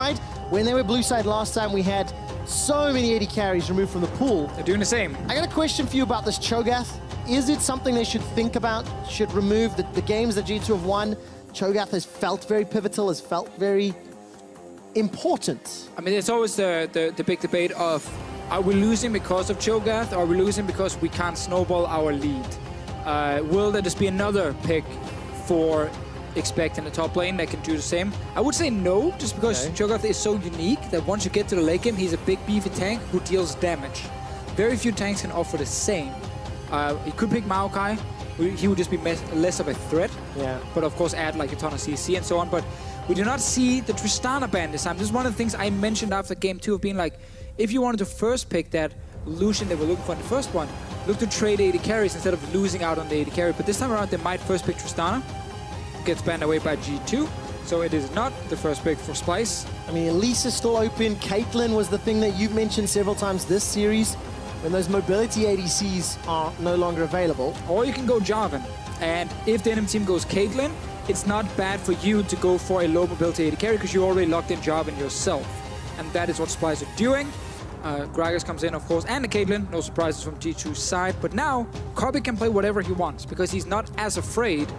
Right? When they were blue side last time, we had so many AD carries removed from the pool. They're doing the same. I got a question for you about this Cho'Gath. Is it something they should think about? Should remove the games that G2 have won? Cho'Gath has felt very pivotal, has felt very important. I mean, it's always the big debate of, are we losing because of Cho'Gath, or are we losing because we can't snowball our lead? Will there just be another pick for Expect in the top lane that can do the same? I would say no, just because Cho'Gath is so unique that once you get to the late game, he's a big beefy tank who deals damage. Very few tanks can offer the same. He could pick Maokai. He would just be less of a threat. Yeah. But of course add like a ton of CC and so on. But we do not see the Tristana ban this time. This is one of the things I mentioned after game 2 of being like, if you wanted to first pick that Lucian that we're looking for in the first one, look to trade AD carries instead of losing out on the AD carry. But this time around, they might first pick Tristana. Gets banned away by G2. So it is not the first pick for Splyce. I mean, Elise is still open. Caitlyn was the thing that you've mentioned several times this series, when those mobility ADCs are no longer available. Or you can go Jarvan. And if the enemy team goes Caitlyn, it's not bad for you to go for a low mobility AD carry because you already locked in Jarvan yourself. And that is what Splyce are doing. Gragas comes in, of course, and the Caitlyn. No surprises from G2's side. But now, Kobe can play whatever he wants because he's not as afraid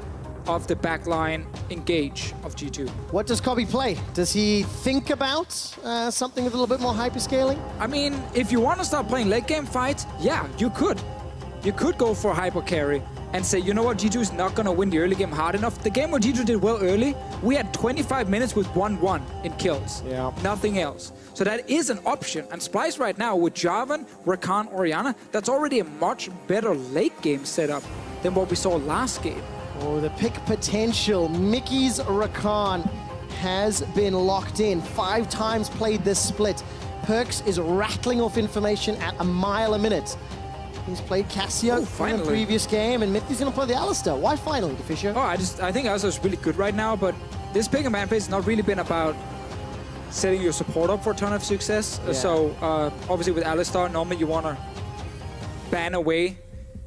of the backline engage of G2. What does Kobe play? Does he think about something with a little bit more hyperscaling? I mean, if you want to start playing late game fights, yeah, you could. You could go for hyper carry and say, you know what, G2 is not going to win the early game hard enough. The game where G2 did well early, we had 25 minutes with 1-1 in kills. Yeah. Nothing else. So that is an option. And Splyce right now with Jarvan, Rakan, Orianna, that's already a much better late game setup than what we saw last game. Oh, the pick potential. Mickey's Rakan has been locked in. 5 times played this split. Perkz is rattling off information at a mile a minute. He's played Cassio in the previous game, and Mithy's going to play the Alistar. Why finally, Fisher? Oh, I think Alistar is really good right now, but this pick and ban phase has not really been about setting your support up for a ton of success. Yeah. So, obviously with Alistar, normally you want to ban away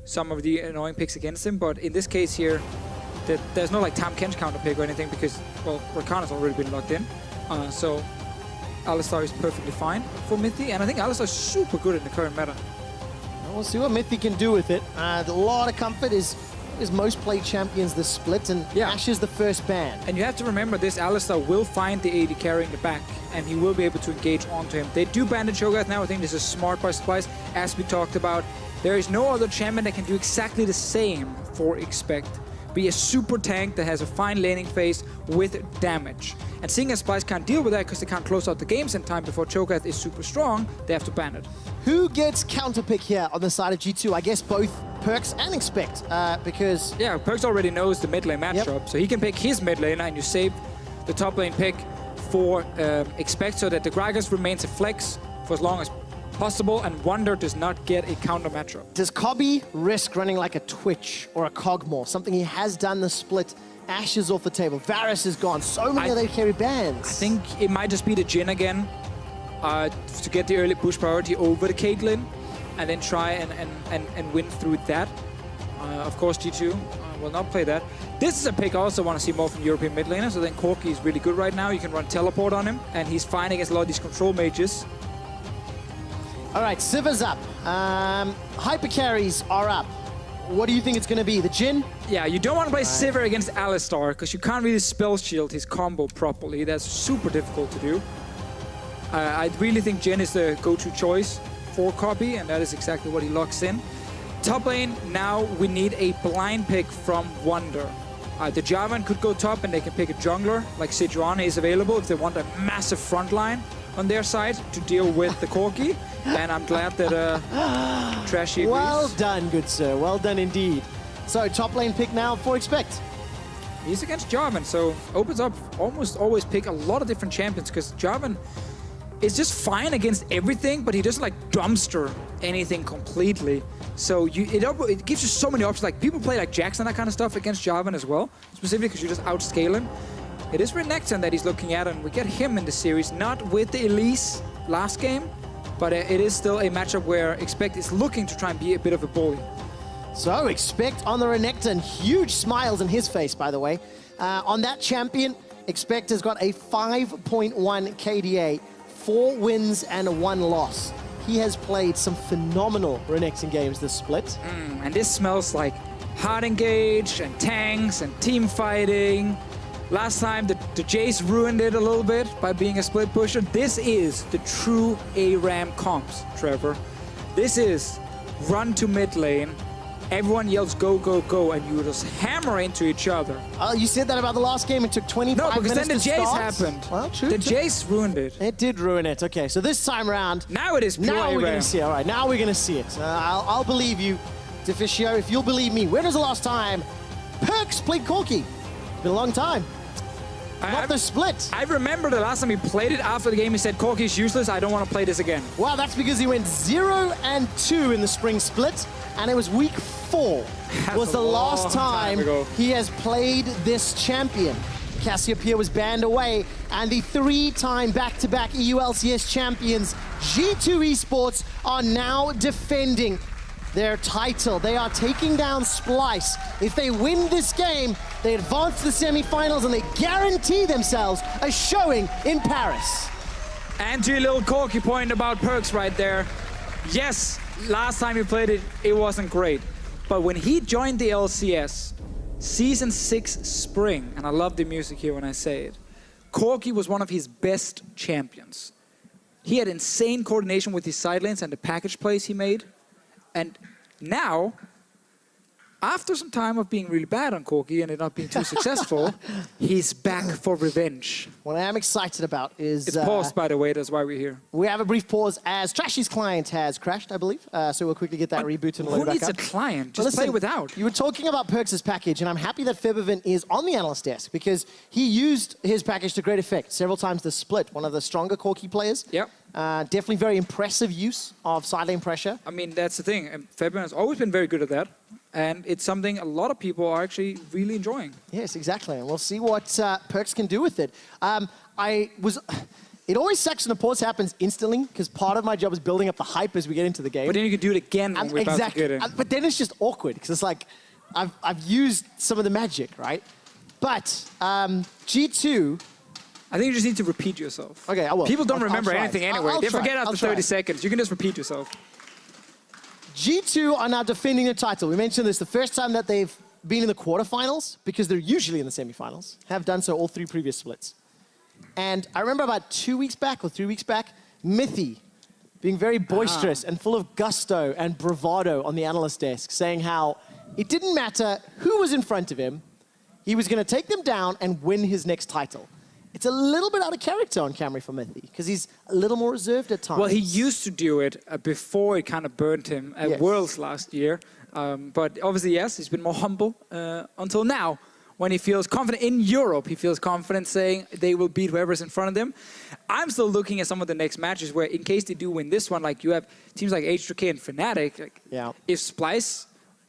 some of the annoying picks against him, but in this case here, there's no like Tam Kench counter pick or anything because, well, Rakan has already been locked in. So Alistar is perfectly fine for Mithy, and I think Alistar is super good in the current meta. We'll see what Mithy can do with it. A lot of comfort is most played champions this split, and Ash is the first ban. And you have to remember this Alistar will find the AD carry in the back, and he will be able to engage onto him. They do ban the Cho'Gath now. I think this is smart by Splyce, as we talked about. There is no other champion that can do exactly the same for Expect. Be a super tank that has a fine laning phase with damage. And seeing as Splyce can't deal with that because they can't close out the games in time before Cho'Gath is super strong, they have to ban it. Who gets counterpick here on the side of G2? I guess both Perkz and Expect, because... Yeah, Perkz already knows the mid lane matchup, so he can pick his mid laner and you save the top lane pick for Expect so that the Gragas remains a flex for as long as possible, and Wonder does not get a counter matchup. Does Kobe risk running like a Twitch or a Cogmore? Something he has done the split. Ash is off the table. Varus is gone. So many other carry bans. I think it might just be the Jhin again to get the early push priority over the Caitlyn and then try and win through that. Of course, G2 will not play that. This is a pick I also want to see more from European mid laners. So then Corki is really good right now. You can run teleport on him, and he's fine against a lot of these control mages. All right, Siva's up. Hyper carries are up. What do you think it's going to be? The Jhin? Yeah, you don't want to play Sivir against Alistar because you can't really spell shield his combo properly. That's super difficult to do. I really think Jhin is the go-to choice for Kobe, and that is exactly what he locks in. Top lane, now we need a blind pick from Wonder. The Jarvan could go top and they can pick a jungler, like Sejuani is available if they want a massive front line on their side to deal with the Corki. And I'm glad that Trashy agrees. Well done, good sir. Well done indeed. So, top lane pick now for Expect. He's against Jarvan, so opens up almost always pick a lot of different champions because Jarvan is just fine against everything, but he doesn't like dumpster anything completely. So it gives you so many options. Like people play like Jackson, that kind of stuff against Jarvan as well, specifically because you just outscale him. It is Renekton that he's looking at, and we get him in the series, not with the Elise last game, but it is still a matchup where Expect is looking to try and be a bit of a bully. So, Expect on the Renekton. Huge smiles in his face, by the way. On that champion, Expector's got a 5.1 KDA, 4 wins and 1 loss. He has played some phenomenal Renekton games this split. And this smells like hard engage and tanks and team fighting. Last time, the Jace ruined it a little bit by being a split pusher. This is the true ARAM comps, Trevor. This is run to mid lane. Everyone yells go, go, go, and you just hammer into each other. Oh, you said that about the last game. It took 25 minutes. No, because then the Jace start. happened. Well, true. The Jace ruined it. It did ruin it. Okay, so this time around. Now it is pure Now we're ARAM. going to see it. All right, now we're going to see it. I'll believe you, Deficio, if you'll believe me. When was the last time Perks played Corki? It's been a long time. Not the split. I remember the last time he played it. After the game, he said, Corki's useless. I don't want to play this again. Well, that's because he went 0-2 in the spring split, and it was week 4 was the last time he has played this champion. Cassiopeia was banned away, and the 3-time back-to-back EU LCS champions, G2 eSports, are now defending their title. They are taking down Splyce. If they win this game, they advance to the semi-finals and they guarantee themselves a showing in Paris. And to your little Corki point about Perks right there. Yes, last time he played it, it wasn't great. But when he joined the LCS, Season 6 Spring, and I love the music here when I say it, Corki was one of his best champions. He had insane coordination with his side lanes and the package plays he made. And now, after some time of being really bad on Corki and it not being too successful, he's back for revenge. What I am excited about is... It's paused, by the way, that's why we're here. We have a brief pause as Trashy's client has crashed, I believe. So we'll quickly get that reboot and load back up. Who needs a client? Just play without. You were talking about Perks' package, and I'm happy that Febervin is on the analyst desk because he used his package to great effect several times this split. One of the stronger Corki players. Yep. Definitely very impressive use of side lane pressure. I mean, that's the thing. Febervin has always been very good at that. And it's something a lot of people are actually really enjoying. Yes, exactly. And we'll see what Perks can do with it. It always sucks when the pause happens instantly, because part of my job is building up the hype as we get into the game. But then you can do it again when we're about to get in. But then it's just awkward, because it's like, I've used some of the magic, right? But G2... I think you just need to repeat yourself. Okay, I will. People don't remember anything anyway. They forget after 30 seconds. You can just repeat yourself. G2 are now defending their title. We mentioned this the first time that they've been in the quarterfinals, because they're usually in the semifinals, have done so all 3 previous splits. And I remember about 2 weeks back or 3 weeks back, Mythy being very boisterous and full of gusto and bravado on the analyst desk, saying how it didn't matter who was in front of him, he was going to take them down and win his next title. It's a little bit out of character on Camry for Mythy, because he's a little more reserved at times. Well, he used to do it before it kind of burned him at Worlds last year. But obviously, yes, he's been more humble until now. When he feels confident in Europe, he feels confident saying they will beat whoever's in front of them. I'm still looking at some of the next matches where, in case they do win this one, like you have teams like H2K and Fnatic. Like, if Splyce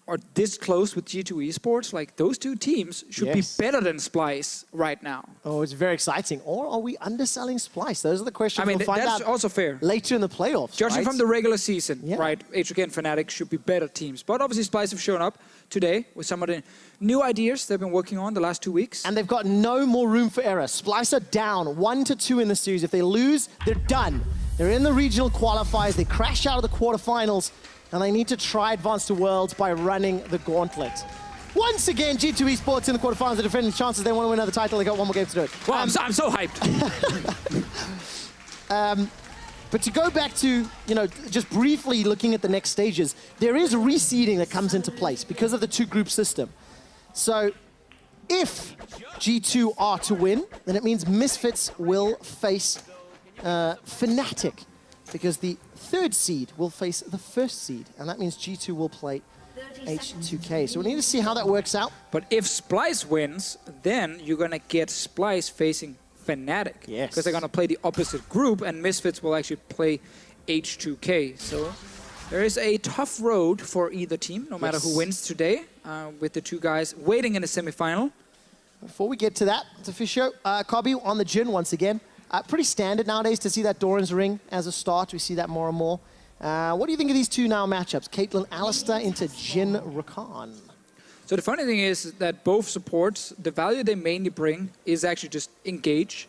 are this close with G2 eSports, like those 2 teams should be better than Splyce right now. Oh, it's very exciting. Or are we underselling Splyce? Those are the questions we'll find that's out also fair. Later in the playoffs, Judging from the regular season, right, H2K and Fnatic should be better teams. But obviously Splyce have shown up today with some of the new ideas they've been working on the last 2 weeks. And they've got no more room for error. Splyce are down 1-2 in the series. If they lose, they're done. They're in the regional qualifiers. They crash out of the quarterfinals. And they need to try advance to Worlds by running the gauntlet. Once again, G2 eSports in the quarterfinals. They're defending chances. They want to win another title. They got 1 more game to do it. Well, I'm so hyped. But to go back to, just briefly looking at the next stages, there is reseeding that comes into place because of the 2-group system. So if G2 are to win, then it means Misfits will face Fnatic, because the 3rd seed will face the 1st seed, and that means G2 will play H2K. So we need to see how that works out. But if Splyce wins, then you're going to get Splyce facing Fnatic. Yes. Because they're going to play the opposite group, and Misfits will actually play H2K. So there is a tough road for either team, no matter who wins today, with the 2 guys waiting in the semifinal. Before we get to that, it's official. Kobe on the Jhin once again. Pretty standard nowadays to see that Doran's ring as a start. We see that more and more. What do you think of these 2 now matchups? Caitlyn Alistair into Jhin Rakan. So the funny thing is that both supports, the value they mainly bring is actually just engage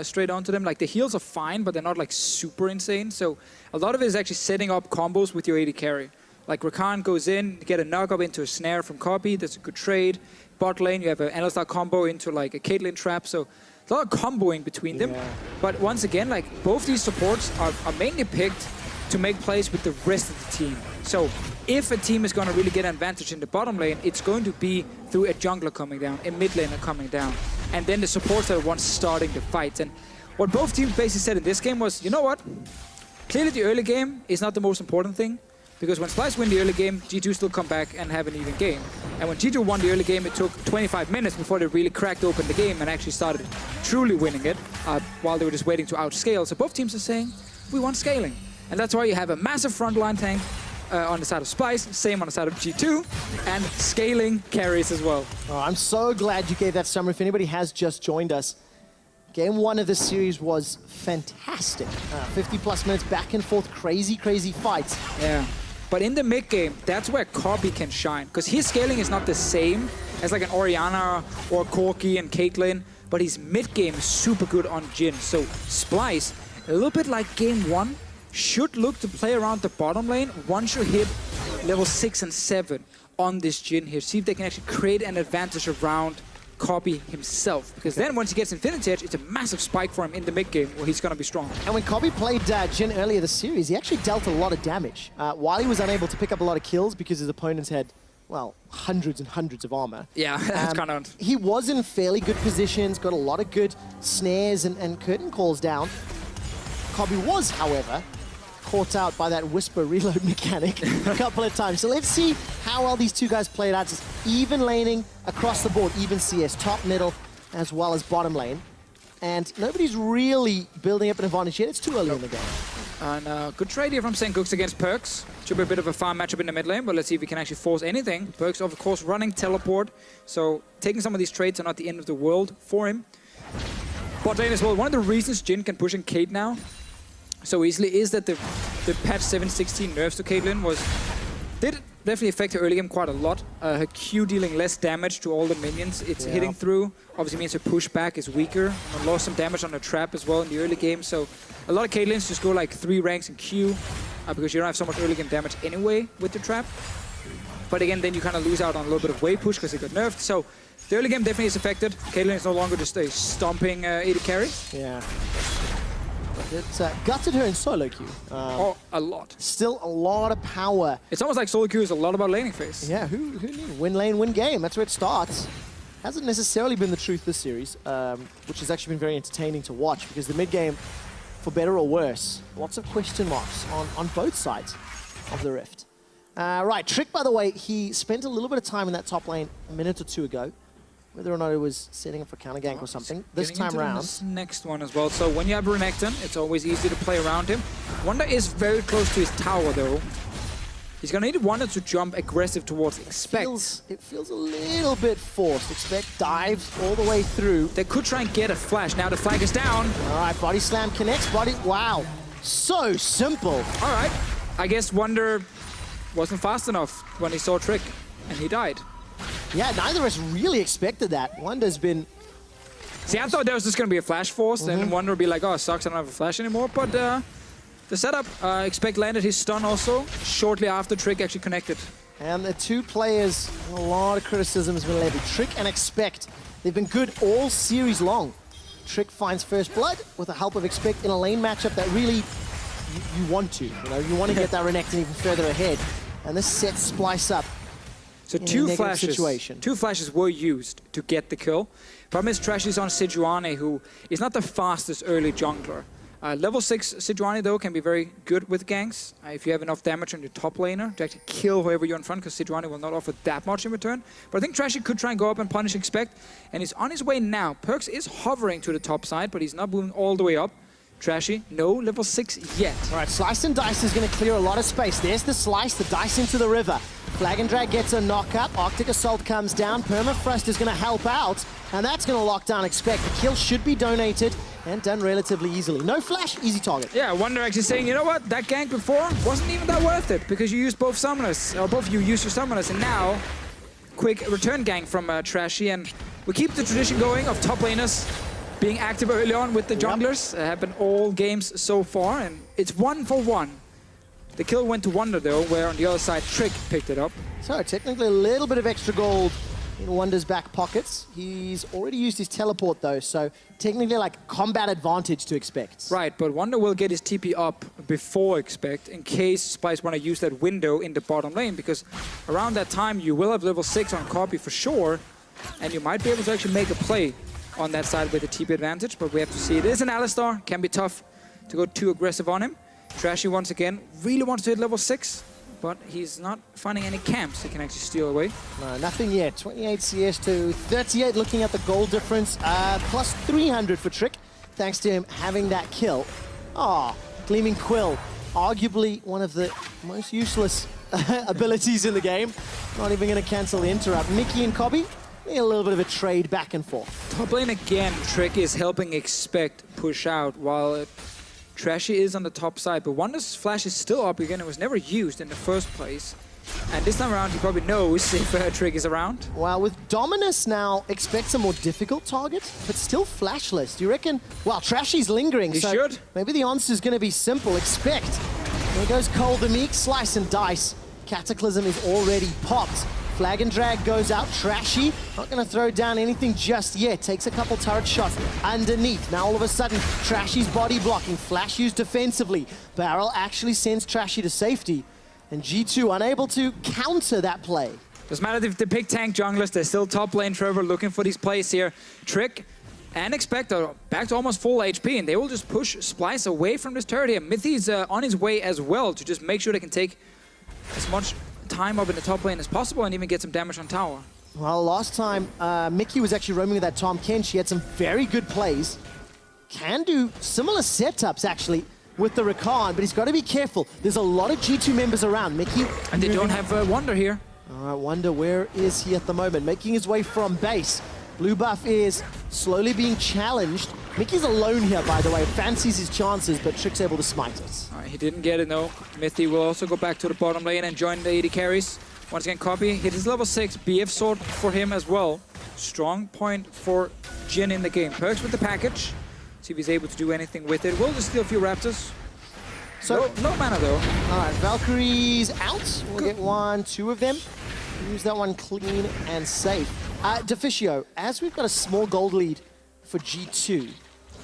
straight onto them. Like the heals are fine, but they're not like super insane. So a lot of it is actually setting up combos with your AD carry. Like Rakan goes in, get a knock up into a snare from Copy. That's a good trade. Bot lane, you have an Alistar combo into like a Caitlyn trap. So a lot of comboing between them. But once again, like both these supports are mainly picked to make plays with the rest of the team. So if a team is going to really get an advantage in the bottom lane, it's going to be through a jungler coming down, a mid laner coming down, and then the supports are the ones starting the fights. And what both teams basically said in this game was, you know what? Clearly the early game is not the most important thing, because when Splyce win the early game, G2 still come back and have an even game. And when G2 won the early game, it took 25 minutes before they really cracked open the game and actually started truly winning it, while they were just waiting to outscale. So both teams are saying, we want scaling. And that's why you have a massive frontline tank on the side of Splyce, same on the side of G2, and scaling carries as well. Oh, I'm so glad you gave that summary. If anybody has just joined us, Game 1 of this series was fantastic. 50+ minutes back and forth, crazy fights. Yeah, but in the mid game, that's where Copy can shine, because his scaling is not the same as like an Orianna or Corki and Caitlyn, but his mid game is super good on Jhin. So Splyce, a little bit like Game 1, should look to play around the bottom lane once you hit level 6 and 7 on this Jhin here. See if they can actually create an advantage around Copy himself. Because then once he gets Infinity Edge, it's a massive spike for him in the mid game where he's going to be strong. And when Copy played Jhin earlier this series, he actually dealt a lot of damage. While he was unable to pick up a lot of kills because his opponents had, well, hundreds and hundreds of armor. Yeah, that's kind of... He was in fairly good positions, got a lot of good snares and curtain calls down. Copy was, however, caught out by that whisper reload mechanic a couple of times. So let's see how well these two guys played out. Just even laning across the board, even CS, top, middle, as well as bottom lane. And nobody's really building up an advantage yet. It's too early in the game. And good trade here from St. Gooks against Perks. Should be a bit of a farm matchup in the mid lane, but let's see if we can actually force anything. Perks, of course, running teleport. So taking some of these trades are not the end of the world for him. Bot lane as well. One of the reasons Jhin can push in Kate now so easily is that the patch 7.16 nerfs to Caitlyn did definitely affect her early game quite a lot. Her Q dealing less damage to all the minions it's hitting through. Obviously means her pushback is weaker. And lost some damage on her trap as well in the early game. So a lot of Caitlyn's just go like 3 ranks in Q because you don't have so much early game damage anyway with the trap. But again, then you kind of lose out on a little bit of wave push because it got nerfed. So the early game definitely is affected. Caitlyn is no longer just a stomping AD carry. Yeah. It gutted her in solo queue. Oh, a lot. Still a lot of power. It's almost like solo queue is a lot about laning phase. Yeah, who knew? Win lane, win game. That's where it starts. Hasn't necessarily been the truth this series, which has actually been very entertaining to watch because the mid game, for better or worse, lots of question marks on both sides of the rift. Right, Trick, by the way, he spent a little bit of time in that top lane a minute or two ago. Whether or not it was setting up for counter gank or something. This time around. This next one as well. So when you have Renekton, it's always easy to play around him. Wonder is very close to his tower though. He's gonna need Wonder to jump aggressive towards Expect. It feels a little bit forced. Expect dives all the way through. They could try and get a flash. Now the flag is down. All right, body slam connects. Wow, so simple. All right, I guess Wonder wasn't fast enough when he saw Trick, and he died. Yeah, neither of us really expected that. Wonder's been... See, I thought there was just going to be a flash force, and Wonder would be like, oh, sucks, I don't have a flash anymore. But the setup, Expect landed his stun also, shortly after Trick actually connected. And the two players, a lot of criticism has been levied. Trick and Expect, they've been good all series long. Trick finds first blood with the help of Expect in a lane matchup that really you want to. You want to get that Renekton even further ahead. And this sets Splyce up. So two flashes were used to get the kill. Problem is Trash is on Sejuani, who is not the fastest early jungler. Level 6 Sejuani, though, can be very good with ganks if you have enough damage on your top laner to actually kill whoever you're in front, because Sejuani will not offer that much in return. But I think Trashy could try and go up and punish Expect, and he's on his way now. Perks is hovering to the top side, but he's not moving all the way up. Trashy, no level 6 yet. All right, Slice and Dice is going to clear a lot of space. There's the Slice, the Dice into the river. Flag and Drag gets a knock up. Arctic Assault comes down. Permafrost is going to help out, and that's going to lock down Expect. The kill should be donated and done relatively easily. No flash, easy target. Yeah, Wonder actually saying, you know what, that gank before wasn't even that worth it because you used both summoners, or both of you used your summoners, and now quick return gang from Trashy, and we keep the tradition going of top laners being active early on with the junglers. Happened all games so far, and it's 1 for 1. The kill went to Wonder though, where on the other side Trick picked it up. So technically a little bit of extra gold in Wonder's back pockets. He's already used his teleport though, so technically like combat advantage to expect. Right, but Wonder will get his TP up before expect in case Splyce want to use that window in the bottom lane, because around that time you will have level 6 on copy for sure, and you might be able to actually make a play on that side with the TP advantage, but we have to see. It is an Alistar, can be tough to go too aggressive on him. Trashy once again really wants to hit level 6, but he's not finding any camps he can actually steal away. No, nothing yet. 28 CS to 38, looking at the goal difference. Plus 300 for Trick, thanks to him having that kill. Gleaming Quill, arguably one of the most useless abilities in the game. Not even going to cancel the interrupt. Mickey and Cobby, a little bit of a trade back and forth. Top lane again, Trick is helping expect push out, while Trashy is on the top side, but Wonder's flash is still up again. It was never used in the first place. And this time around, he probably knows if Trick is around. Well, with Dominus now, expects a more difficult target, but still flashless. Do you reckon? Well, Trashy's lingering, He so should. Maybe the answer is going to be simple. Expect. There goes Cole the Meek, slice and dice. Cataclysm is already popped. Flag and drag goes out. Trashy, not going to throw down anything just yet. Takes a couple turret shots underneath. Now all of a sudden, Trashy's body blocking. Flash used defensively. Barrel actually sends Trashy to safety. And G2 unable to counter that play. Doesn't matter if they pick tank junglers, they're still top lane. Trevor looking for these plays here. Trick and Expect are back to almost full HP, and they will just push Splyce away from this turret here. Mithy's on his way as well to just make sure they can take as much time up in the top lane as possible and even get some damage on tower. Well, last time, Mickey was actually roaming with that Tom Ken. She had some very good plays. Can do similar setups, actually, with the Rakan, but he's got to be careful. There's a lot of G2 members around. Mickey... And they don't have Wonder here. All right, Wonder, where is he at the moment? Making his way from base. Blue buff is slowly being challenged. Mickey's alone here, by the way. Fancies his chances, but Trick's able to smite it. All right, he didn't get it, though. Mithy will also go back to the bottom lane and join the AD carries. Once again, Copy hit his level 6. BF sword for him as well. Strong point for Jin in the game. Perks with the package. See if he's able to do anything with it. We'll just steal a few Raptors. So no mana, though. All right, Valkyrie's out. We'll get 1, 2 of them. Use that one clean and safe. Deficio, as we've got a small gold lead for G2,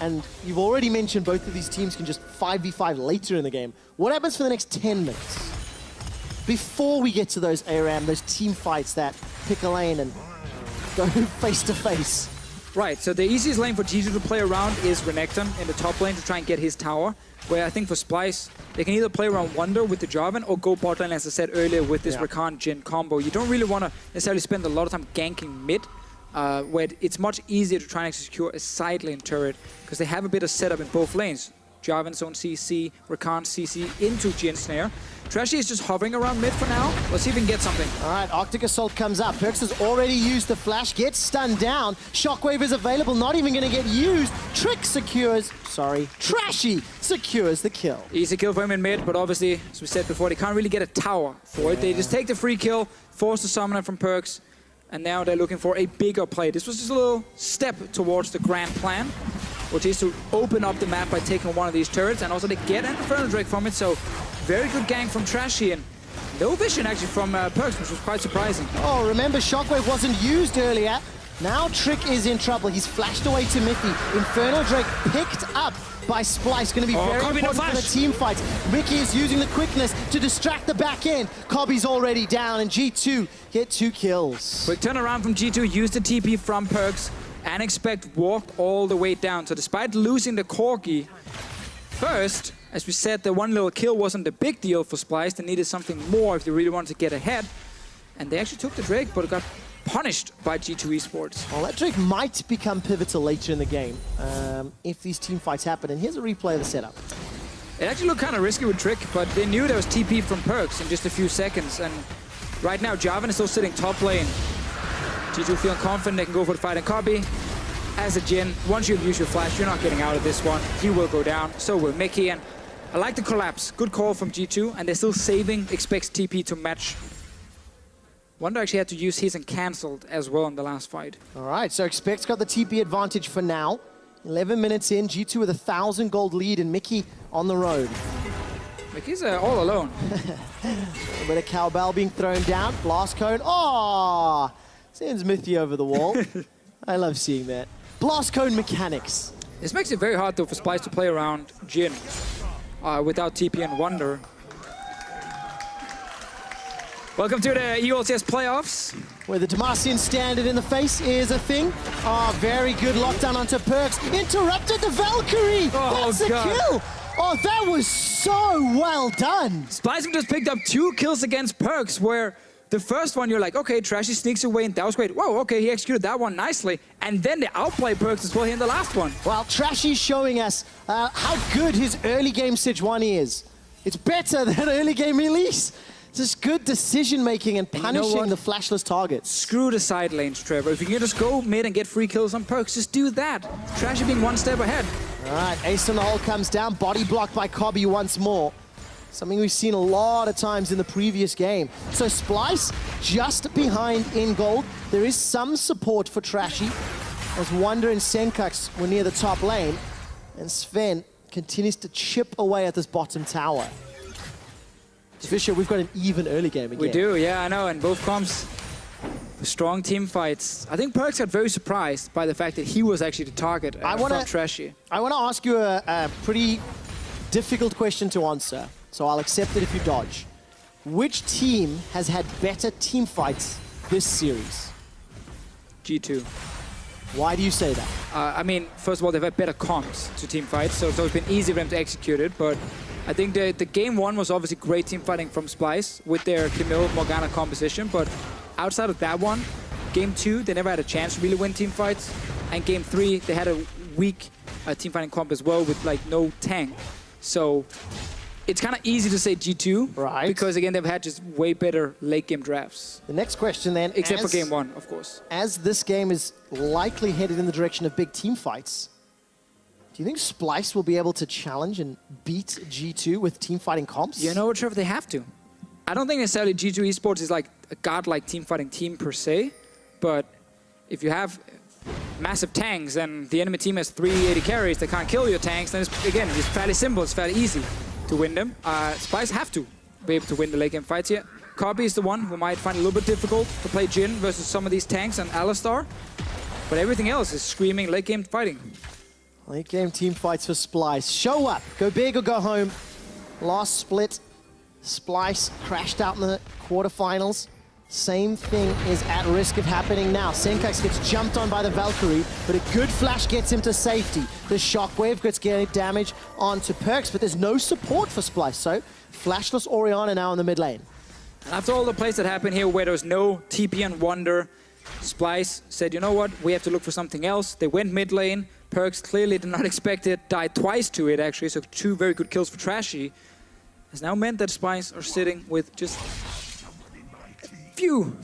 and you've already mentioned both of these teams can just 5v5 later in the game, what happens for the next 10 minutes? Before we get to those ARAM, those team fights that pick a lane and go face to face. Right, so the easiest lane for G2 to play around is Renekton in the top lane to try and get his tower, where I think for Splyce, they can either play around Wonder with the Jarvan or go bot lane, as I said earlier, with this Rakan Jhin combo. You don't really want to necessarily spend a lot of time ganking mid, where it's much easier to try and secure a side lane turret, because they have a bit of setup in both lanes. Jarvan's own CC, Rakan CC into Jhin Snare. Trashy is just hovering around mid for now. Let's see if we can get something. All right, Arctic Assault comes up. Perks has already used the flash, gets stunned down. Shockwave is available, not even going to get used. Trick secures, Trashy secures the kill. Easy kill for him in mid, but obviously, as we said before, they can't really get a tower for it. They just take the free kill, force the summoner from Perks, and now they're looking for a bigger play. This was just a little step towards the grand plan, which is to open up the map by taking one of these turrets, and also they get an Infernal Drake from it, so very good gang from Trashy, and no vision actually from Perks, which was quite surprising. Oh, remember, Shockwave wasn't used earlier. Now Trick is in trouble. He's flashed away to Mickey. Infernal Drake picked up by Splyce. Going to be very important for the team fights. Mickey is using the quickness to distract the back end. Cobby's already down, and G2 get 2 kills. Quick turnaround from G2, used the TP from Perks, and Expect walked all the way down. So despite losing the Corgi, first, as we said, the one little kill wasn't a big deal for Splyce. They needed something more if they really wanted to get ahead. And they actually took the Drake, but got punished by G2 eSports. Well, that Drake might become pivotal later in the game if these team fights happen. And here's a replay of the setup. It actually looked kind of risky with Trick, but they knew there was TP from Perks in just a few seconds. And right now, Jarvan is still sitting top lane. G2 feeling confident they can go for the fight and Copy. As a Jhin, once you've used your flash, you're not getting out of this one. He will go down, so will Mickey. And I like the collapse. Good call from G2, and they're still saving Expect's TP to match Wonder actually had to use his and cancelled as well in the last fight. All right, so Expect's got the TP advantage for now. 11 minutes in, G2 with a 1,000 gold lead and Mickey on the road. Mickey's all alone. A bit of cowbell being thrown down. Blast cone. Oh, sends Mithy over the wall. I love seeing that. Blast cone mechanics. This makes it very hard though for Splyce to play around Jin without TP and Wonder. Welcome to the LCS playoffs. Where the Demacian standard in the face is a thing. Oh, very good lockdown onto Perks. Interrupted the Valkyrie. Oh, that's a God. kill. Oh, that was so well done. Splyce just picked up 2 kills against Perks, where the first one you're like, okay, Trashy sneaks away and that was great. Whoa, okay, he executed that one nicely. And then they outplay Perks as well here in the last one. Well, Trashy's showing us how good his early game Sejuani is. It's better than early game Elise. Just good decision-making and punishing the flashless targets. Screw the side lanes, Trevor. If you can just go mid and get free kills on Perks, just do that. Trashy being 1 step ahead. All right, Ace in the hole comes down. Body blocked by Cobby once more. Something we've seen a lot of times in the previous game. So Splyce just behind in gold. There is some support for Trashy, as Wonder and Senkux were near the top lane. And Sven continues to chip away at this bottom tower. Fisher, we've got an even early game again. We do, yeah, I know. And both comps, strong team fights. I think Perks got very surprised by the fact that he was actually the target from Trashy. I want to ask you a pretty difficult question to answer, so I'll accept it if you dodge. Which team has had better team fights this series? G2. Why do you say that? I mean, first of all, they've had better comps to team fights, so it's been easy for them to execute it, but I think the game 1 was obviously great team fighting from Splyce with their Camille Morgana composition, but outside of that one, game 2, they never had a chance to really win team fights, and game 3, they had a weak team fighting comp as well with like no tank. So it's kind of easy to say G2, right? Because again, they've had just way better late game drafts. The next question then, except for game 1, of course. As this game is likely headed in the direction of big team fights, do you think Splyce will be able to challenge and beat G2 with team fighting comps? You know what, Trevor? They have to. I don't think necessarily G2 eSports is like a godlike team fighting team per se, but if you have massive tanks and the enemy team has 3 AD carries that can't kill your tanks, then it's fairly simple, it's fairly easy to win them. Splyce have to be able to win the late game fights here. Cobby is the one who might find it a little bit difficult to play Jhin versus some of these tanks and Alistar, but everything else is screaming late game fighting. Late game team fights for Splyce. Show up, go big or go home. Last split, Splyce crashed out in the quarterfinals. Same thing is at risk of happening now. Senkux gets jumped on by the Valkyrie, but a good flash gets him to safety. The shockwave gets getting damage onto Perks, but there's no support for Splyce, so flashless Orianna now in the mid lane. After all the plays that happened here where there was no TP and Wonder, Splyce said, you know what, we have to look for something else. They went mid lane. Perks clearly did not expect it, died twice to it actually, so 2 very good kills for Trashy. Has now meant that Splyce are sitting with just few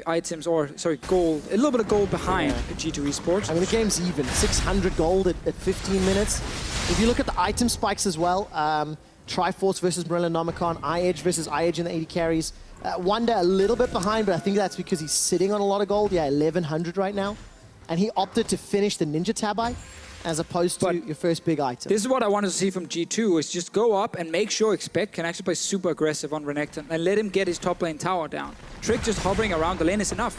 items, or sorry, gold, a little bit of gold behind G2 eSports. I mean, the game's even, 600 gold at 15 minutes. If you look at the item spikes as well, Triforce versus Morellonomicon, iEdge versus iEdge in the 80 carries. Wonder a little bit behind, but I think that's because he's sitting on a lot of gold. Yeah, 1100 right now. And he opted to finish the Ninja Tabi as opposed to your first big item. This is what I wanted to see from G2, is just go up and make sure Expect can actually play super aggressive on Renekton and let him get his top lane tower down. Trick just hovering around the lane is enough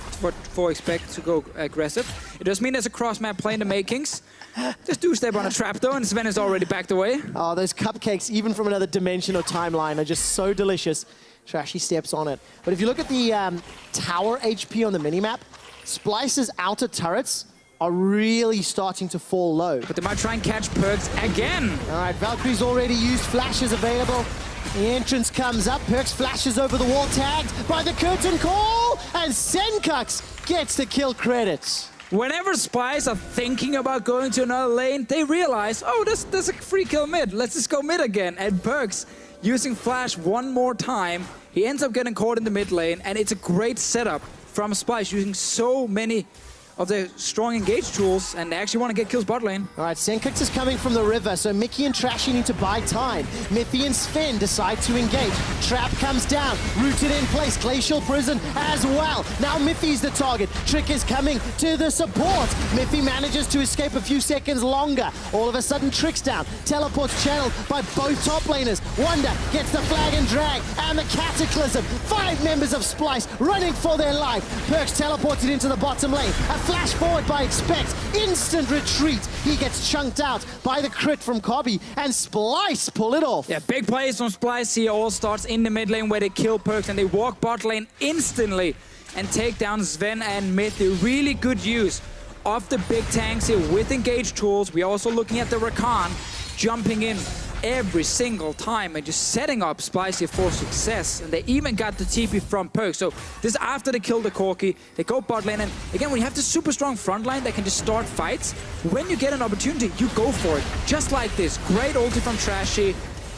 for Expect to go aggressive. It does mean there's a cross-map play in the makings. Just do step on a trap though, and Sven is already backed away. Oh, those cupcakes, even from another dimension or timeline, are just so delicious. Trashy steps on it. But if you look at the tower HP on the minimap, Splyce's outer turrets are really starting to fall low. But they might try and catch Perks again. All right, Valkyrie's already used, flashes available. The entrance comes up, Perks flashes over the wall, tagged by the curtain call, and Senkux gets the kill credits. Whenever Splyce are thinking about going to another lane, they realize, oh, there's a free kill mid. Let's just go mid again. And Perks, using Flash one more time, he ends up getting caught in the mid lane, and it's a great setup from Splyce, using so many of their strong engage tools, and they actually want to get kills bot lane. All right, Senkix is coming from the river, so Mickey and Trashy need to buy time. Miffy and Sven decide to engage. Trap comes down, rooted in place, Glacial Prison as well. Now Miffy's the target. Trick is coming to the support. Miffy manages to escape a few seconds longer. All of a sudden, Trick's down. Teleport's channeled by both top laners. Wonder gets the flag and drag, and the Cataclysm. 5 members of Splyce running for their life. Perks teleported into the bottom lane. A flash forward by Expect. Instant retreat. He gets chunked out by the crit from Cobby, and Splyce pull it off. Yeah, big plays from Splyce here. All starts in the mid lane where they kill Perks, and they walk bot lane instantly and take down Sven and mid. The really good use of the big tanks here with engaged tools. We're also looking at the Rakan jumping in every single time and just setting up Splyce here for success. And they even got the TP from Perks. So this is after they kill the Corki. They go bot lane, and again, when you have this super strong front line that can just start fights, when you get an opportunity, you go for it. Just like this. Great ulti from Trashy.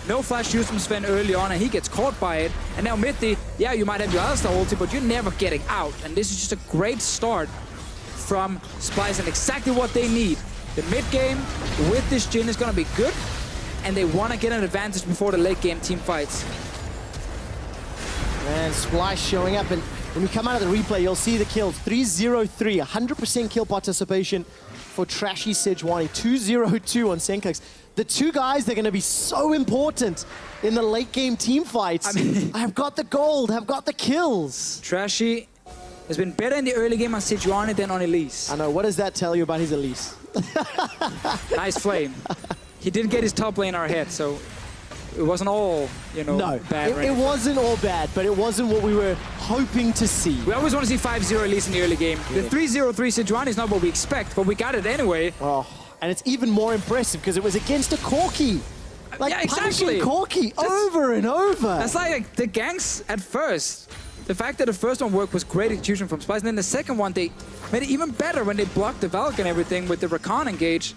No flash use from Sven early on, and he gets caught by it. And now Mithy, yeah, you might have your Alistar ulti, but you're never getting out. And this is just a great start from Splyce, and exactly what they need. The mid game with this Jhin is going to be good, and they want to get an advantage before the late game team fights. And Splyce showing up, and when we come out of the replay, you'll see the kills. 303, 100% kill participation for Trashy Sejuani, 202 on Senkix. The two guys, they're going to be so important in the late game team fights. I mean, I've got the gold, I've got the kills. Trashy has been better in the early game on Sejuani than on Elise. I know, what does that tell you about his Elise? Nice flame. He did get his top laner ahead, so it wasn't all, you know, bad. It wasn't all bad, but it wasn't what we were hoping to see. We always want to see 5-0 Elise in the early game. Yeah. The 3-0-3 Sejuani is not what we expect, but we got it anyway. Oh, and it's even more impressive because it was against a Corki. Like, yeah, exactly. Corki over and over. That's like the ganks at first. The fact that the first one worked was great execution from Splyce, and then the second one, they made it even better when they blocked the Valk and everything with the Rakan engage.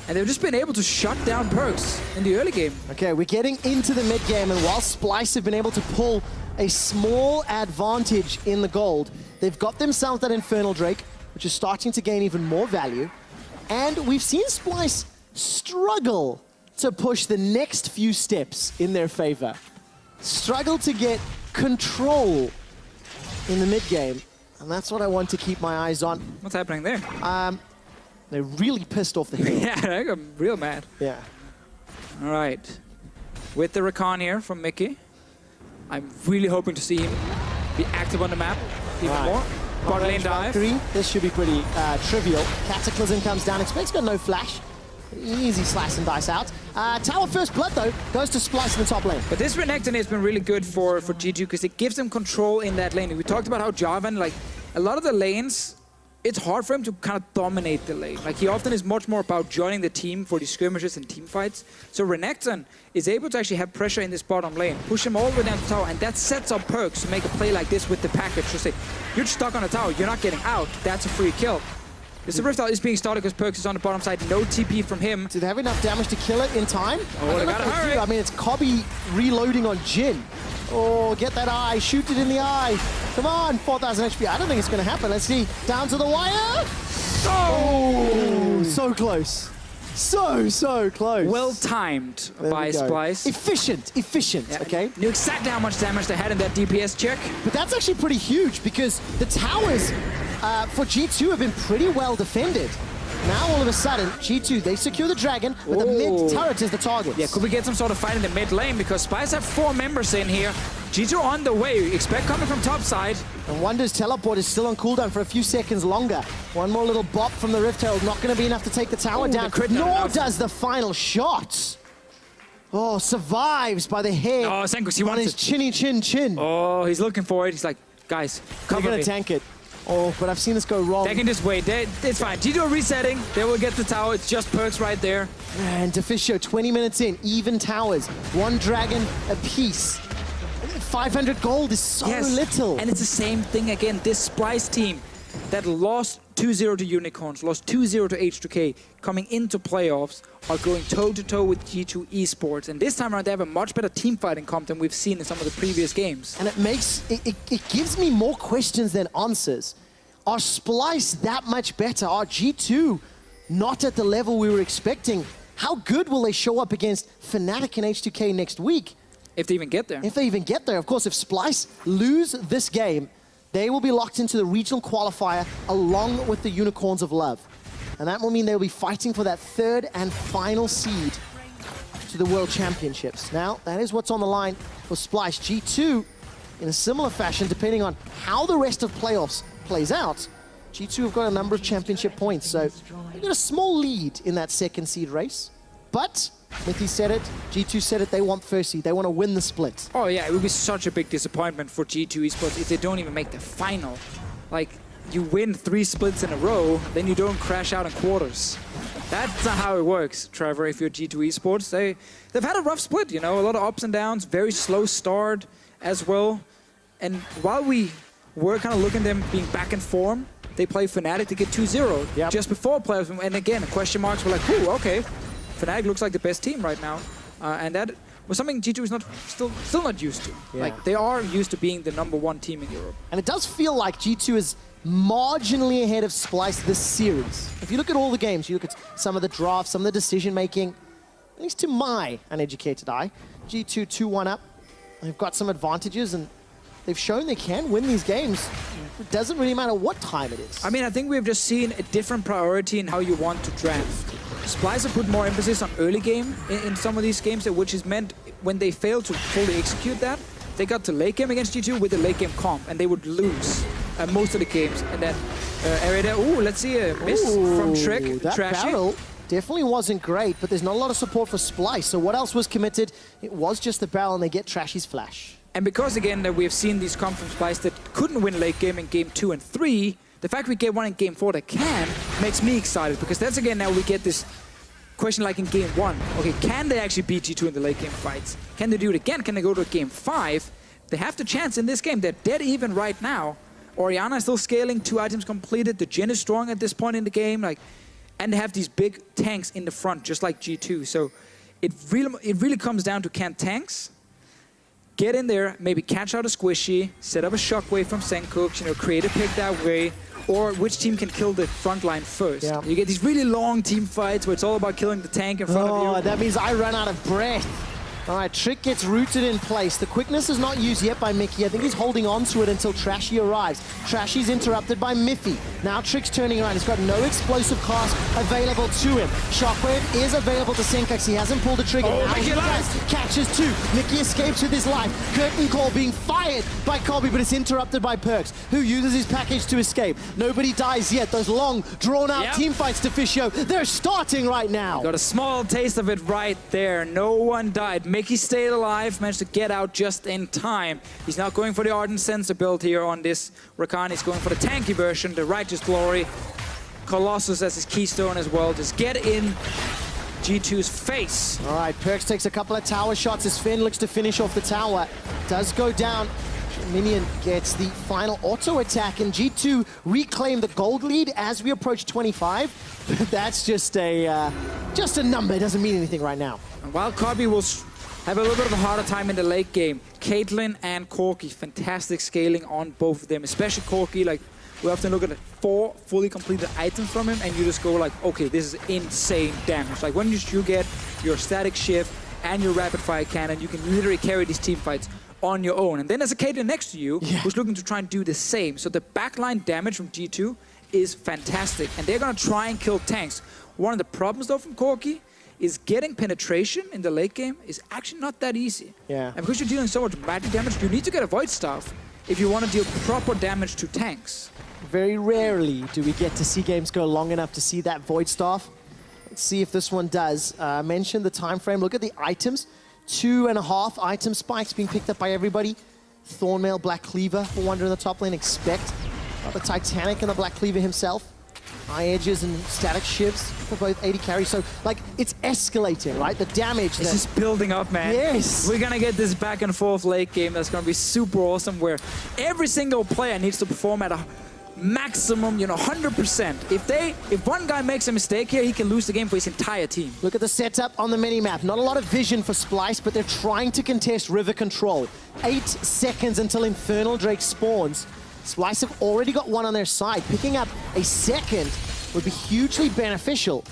And they've just been able to shut down Perks in the early game. Okay, we're getting into the mid game, and while Splyce have been able to pull a small advantage in the gold, they've got themselves that Infernal Drake, which is starting to gain even more value. And we've seen Splyce struggle to push the next few steps in their favor. Struggle to get control in the mid game. And that's what I want to keep my eyes on. What's happening there? They're really pissed off the hill. Yeah, I got real mad. Yeah. All right. With the Rakan here from Mickey, I'm really hoping to see him be active on the map even more. Bot lane dive. This should be pretty trivial. Cataclysm comes down. Expect's got no flash. Easy slice and dice out. Tower First Blood, though, goes to Splyce in the top lane. But this Renekton has been really good for G2 because it gives them control in that lane. We talked about how Jarvan, like, a lot of the lanes, it's hard for him to kind of dominate the lane. Like, he often is much more about joining the team for these skirmishes and team fights. So Renekton is able to actually have pressure in this bottom lane, push him all the way down to the tower, and that sets up Perks to make a play like this with the package. So say, you're stuck on the tower, you're not getting out, that's a free kill. This Rift Out is being started because Perks is on the bottom side, no TP from him. Do they have enough damage to kill it in time? Oh, they gotta hurry. I mean, it's Cobby reloading on Jhin. Oh, get that eye, shoot it in the eye. Come on, 4,000 HP. I don't think it's going to happen. Let's see. Down to the wire. Oh, so close. So close. Well timed by Splyce. Efficient, yeah, okay? Knew exactly how much damage they had in that DPS check. But that's actually pretty huge because the towers for G2 have been pretty well defended. Now all of a sudden, G2, they secure the dragon, but the mid turret is the target. Yeah, could we get some sort of fight in the mid lane? Because Splyce have 4 members in here. G2 on the way. Expect coming from top side. And Wonder's teleport is still on cooldown for a few seconds longer. One more little bop from the Rift Herald, not going to be enough to take the tower down. Nor does the final shot. Oh, survives by the hair. Oh, Senkus, he wants his chinny chin. Oh, he's looking for it. He's like, guys, cover me. They're going to tank it. Oh, but I've seen this go wrong. They can just wait. It's fine. G2 resetting. They will get the tower. It's just Perks right there. And Deficio, 20 minutes in, even towers. 1 dragon apiece. 500 gold is so little. And it's the same thing again. This Splyce team that lost 2-0 to Unicorns, lost 2-0 to H2K, coming into playoffs, are going toe-to-toe with G2 eSports. And this time around, they have a much better team fighting comp than we've seen in some of the previous games. And it gives me more questions than answers. Are Splyce that much better? Are G2 not at the level we were expecting? How good will they show up against Fnatic and H2K next week? If they even get there. If they even get there. Of course, if Splyce lose this game, they will be locked into the regional qualifier along with the Unicorns of Love. And that will mean they'll be fighting for that third and final seed to the World Championships. Now, that is what's on the line for Splyce. G2, in a similar fashion, depending on how the rest of playoffs plays out, G2 have got a number of championship points, so they've got a small lead in that second seed race. But, Mithy said it, G2 said it, they want first seed, they want to win the split. Oh yeah, it would be such a big disappointment for G2 eSports if they don't even make the final. Like, you win 3 splits in a row, then you don't crash out in quarters. That's not how it works, Trevor, if you're G2 eSports. They've had a rough split, you know, a lot of ups and downs, very slow start as well. And while we were kind of looking at them being back in form, they play Fnatic to get 2-0 just before playoffs. And again, question marks were like, ooh, okay. Fnatic looks like the best team right now. And that was something G2 is not still not used to. Yeah. Like, they are used to being the @1 team in Europe. And it does feel like G2 is marginally ahead of Splyce this series. If you look at all the games, you look at some of the drafts, some of the decision-making, at least to my uneducated eye, G2 2-1 up. They've got some advantages, and they've shown they can win these games. It doesn't really matter what time it is. I mean, I think we've just seen a different priority in how you want to draft. Splyce have put more emphasis on early game in some of these games, which has meant when they fail to fully execute that, they got to late game against G2 with a late game comp, and they would lose most of the games. And then area there, ooh, let's see a miss from Trick. That Trashy. barrel definitely wasn't great, but there's not a lot of support for Splyce. So what else was committed? It was just the barrel, and they get Trashy's flash. And because, again, that we have seen these come from Splyce that couldn't win late game in game 2 and 3, the fact we get one in game 4 that can makes me excited, because that's, again, now we get this question like in game 1. Okay, can they actually beat G2 in the late game fights? Can they do it again? Can they go to game 5? They have the chance in this game. They're dead even right now. Orianna is still scaling, 2 items completed. The Jhin is strong at this point in the game. Like, and they have these big tanks in the front, just like G2. So it really comes down to, can tanks get in there, maybe catch out a squishy, set up a shockwave from Senkooks, you know, create a pick that way, or which team can kill the front line first. Yeah. You get these really long team fights where it's all about killing the tank in front of you. That means I run out of breath. All right, Trick gets rooted in place. The quickness is not used yet by Mickey. I think he's holding on to it until Trashy arrives. Trashy's interrupted by Miffy. Now Trick's turning around. He's got no explosive cast available to him. Shockwave is available to Senkooks. He hasn't pulled the trigger. Now he does. Catches 2. Mickey escapes with his life. Curtain call being fired by Colby, but it's interrupted by Perks, who uses his package to escape. Nobody dies yet. Those long, drawn-out team fights to Fisho, they're starting right now. Got a small taste of it right there. No one died. Mickey stayed alive, managed to get out just in time. He's not going for the Ardent Sensor build here on this Rakan. He's going for the tanky version, the Righteous Glory. Colossus as his keystone as well. Just get in G2's face. All right, Perks takes a couple of tower shots as Finn looks to finish off the tower. Does go down. Minion gets the final auto attack, and G2 reclaim the gold lead as we approach 25. That's just a number. It doesn't mean anything right now. And while Kobe will have a little bit of a harder time in the late game, Caitlyn and Corki, fantastic scaling on both of them, especially Corki. Like, we often look at 4 fully completed items from him, and you just go like, okay, this is insane damage. Like, when you get your static shift and your rapid fire cannon, you can literally carry these team fights on your own. And then there's a Caitlyn next to you who's looking to try and do the same. So the backline damage from G2 is fantastic, and they're gonna try and kill tanks. One of the problems though from Corki is getting penetration in the late game is actually not that easy. Yeah. And because you're dealing so much magic damage, you need to get a Void Staff if you want to deal proper damage to tanks. Very rarely do we get to see games go long enough to see that Void Staff. Let's see if this one does. Mention the time frame. Look at the items. 2.5 item spikes being picked up by everybody. Thornmail, Black Cleaver for Wonder in the top lane. Expect the Titanic and the Black Cleaver himself. Eye edges and static shifts for both 80 carries. So, like, it's escalating, right? The damage. This is building up, man. Yes. We're going to get this back and forth late game that's going to be super awesome, where every single player needs to perform at a maximum, 100%. If one guy makes a mistake here, he can lose the game for his entire team. Look at the setup on the minimap. Not a lot of vision for Splyce, but they're trying to contest river control. 8 seconds until Infernal Drake spawns. Splyce have already got one on their side. Picking up a second would be hugely beneficial.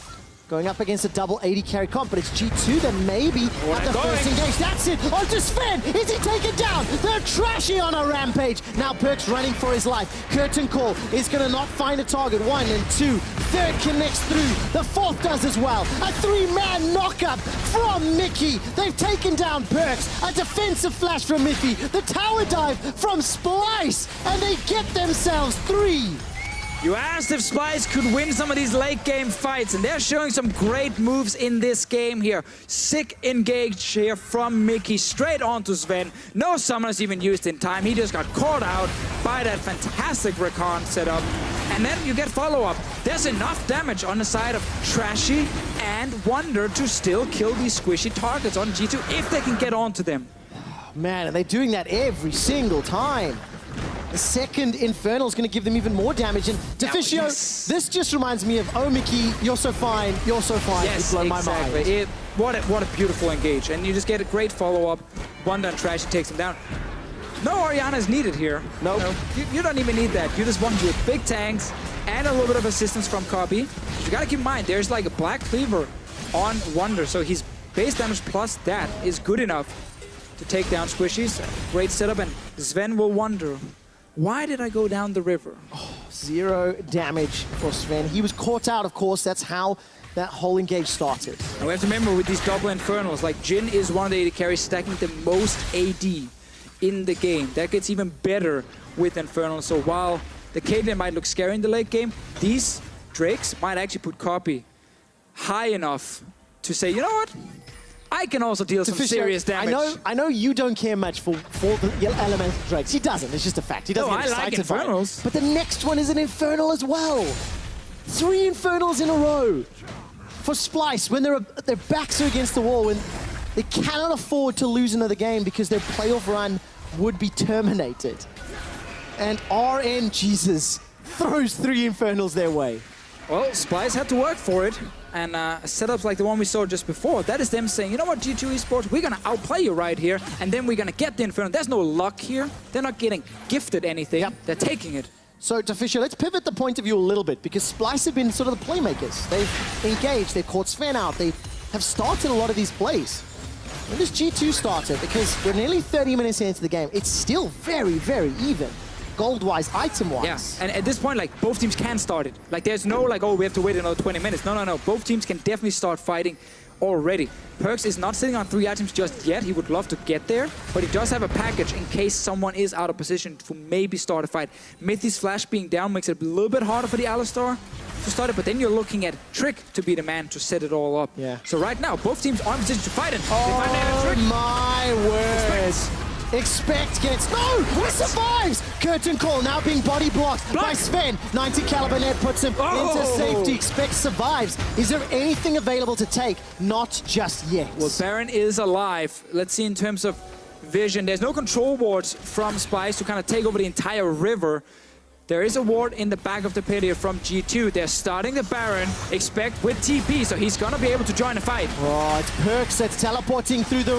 Going up against a double 80 carry comp, but it's G2 that maybe at the first engage. That's it! Onto Sven! Is he taken down? They're trashy on a rampage. Now Perks running for his life. Curtain Call is going to not find a target. 1 and 2. Third connects through. The fourth does as well. A 3-man knockup from Mickey. They've taken down Perks. A defensive flash from Miffy. The tower dive from Splyce. And they get themselves 3. You asked if Splyce could win some of these late game fights, and they're showing some great moves in this game here. Sick engage here from Mickey, straight onto Sven. No summoners even used in time. He just got caught out by that fantastic Rakan setup. And then you get follow-up. There's enough damage on the side of Trashy and Wonder to still kill these squishy targets on G2 if they can get onto them. Man, and they're doing that every single time. The second Infernal is going to give them even more damage. And Deficio, this just reminds me of, oh, Mickey, you're so fine, you're so fine. Yes, it blew my mind. What a beautiful engage. And you just get a great follow-up. Wonder and Trashy takes him down. No Orianna is needed here. Nope. No, you don't even need that. You just want your big tanks and a little bit of assistance from Copy. You got to keep in mind, there's like a Black Cleaver on Wonder, so his base damage plus that is good enough to take down squishies. Great setup, and Sven will wonder, why did I go down the river? Oh, 0 damage for Sven. He was caught out, of course. That's how that whole engage started. And we have to remember with these double Infernals, like Jhin is one of the AD carries stacking the most AD in the game. That gets even better with Infernal. So while the Caitlyn might look scary in the late game, these Drakes might actually put Copy high enough to say, you know what? I can also deal some serious damage. I know you don't care much for the elemental Drakes. He doesn't. It's just a fact. He doesn't get excited like Infernals. But the next one is an Infernal as well. 3 Infernals in a row for Splyce when their backs are against the wall, when they cannot afford to lose another game because their playoff run would be terminated. And RN, Jesus, throws 3 Infernals their way. Well, Splyce had to work for it. And setups like the one we saw just before, that is them saying, you know what, G2 eSports, we're going to outplay you right here, and then we're going to get the Inferno. There's no luck here. They're not getting gifted anything. Yep. They're taking it. So, Deficio, let's pivot the point of view a little bit, because Splyce have been sort of the playmakers. They've engaged, they've caught Sven out, they have started a lot of these plays. When does G2 start it? Because we're nearly 30 minutes into the game. It's still very, very even. Gold-wise, item-wise. Yeah, and at this point, like, both teams can start it. Like, there's no, like, oh, we have to wait another 20 minutes. No. Both teams can definitely start fighting already. Perks is not sitting on 3 items just yet. He would love to get there, but he does have a package in case someone is out of position to maybe start a fight. Mythi's flash being down makes it a little bit harder for the Alistar to start it, but then you're looking at Trick to be the man to set it all up. Yeah. So right now, both teams are in position to fight it. Oh, my word. Expect gets... No! He survives! Curtain Call now being body blocked by Sven. 90 caliber net puts him into safety. Expect survives. Is there anything available to take? Not just yet. Well, Baron is alive. Let's see in terms of vision. There's no control wards from Splyce to kind of take over the entire river. There is a ward in the back of the pit here from G2. They're starting the Baron, expect with TP, so he's gonna be able to join the fight. Oh, it's Perks that's teleporting through the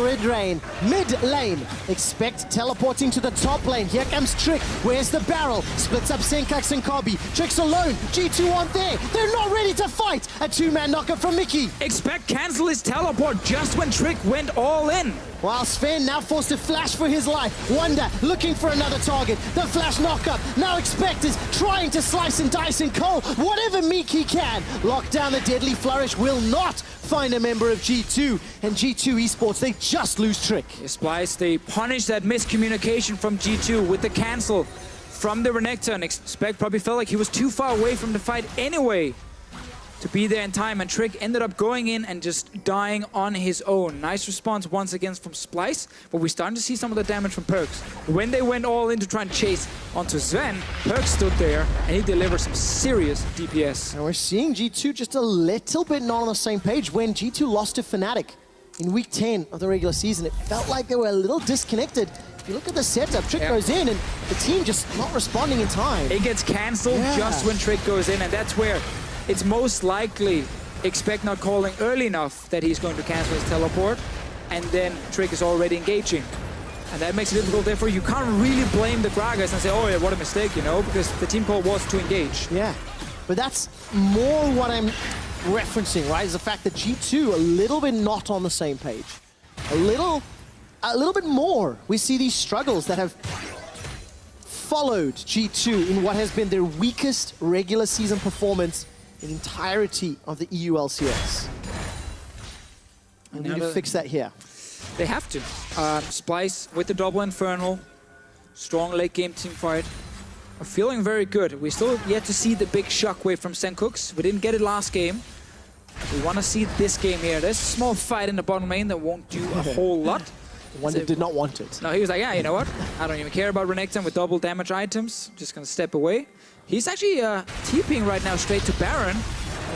mid lane. Expect teleporting to the top lane. Here comes Trick. Where's the barrel? Splits up Senkax and Kobe. Trick's alone. G2 aren't there. They're not ready to fight. A 2-man knocker from Mickey. Expect cancel his teleport just when Trick went all in. While Sven now forced to flash for his life. Wonder looking for another target. The flash knockup. Now Expect is trying to slice and dice and Cole whatever meek he can. Lock down the deadly flourish. Will not find a member of G2. And G2 eSports, they just lose Trick. Splyce, they punish that miscommunication from G2 with the cancel from the Renekton. And Expect probably felt like he was too far away from the fight anyway to be there in time, and Trick ended up going in and just dying on his own. Nice response once again from Splyce, but we're starting to see some of the damage from Perks. When they went all in to try and chase onto Sven, Perks stood there and he delivered some serious DPS. And we're seeing G2 just a little bit not on the same page. When G2 lost to Fnatic in week 10 of the regular season, it felt like they were a little disconnected. If you look at the setup, Trick goes in and the team just not responding in time. It gets cancelled just when Trick goes in, and that's where it's most likely Expect not calling early enough that he's going to cancel his teleport, and then Trick is already engaging. And that makes it difficult. Therefore, you can't really blame the Gragas and say, oh, yeah, what a mistake, you know, because the team call was to engage. Yeah, but that's more what I'm referencing, right? Is the fact that G2 a little bit not on the same page. A little bit more. We see these struggles that have followed G2 in what has been their weakest regular season performance in the entirety of the EU LCS. We need to fix that here. They have to. Splyce with the double Infernal. Strong late game team fight. Are feeling very good. We still yet to see the big shockwave from Sencooks. We didn't get it last game. We want to see this game here. There's a small fight in the bottom lane that won't do a whole lot. One that did not want it. No, he was like, yeah, you know what? I don't even care about Renekton with double damage items. Just gonna step away. He's actually TPing right now straight to Baron.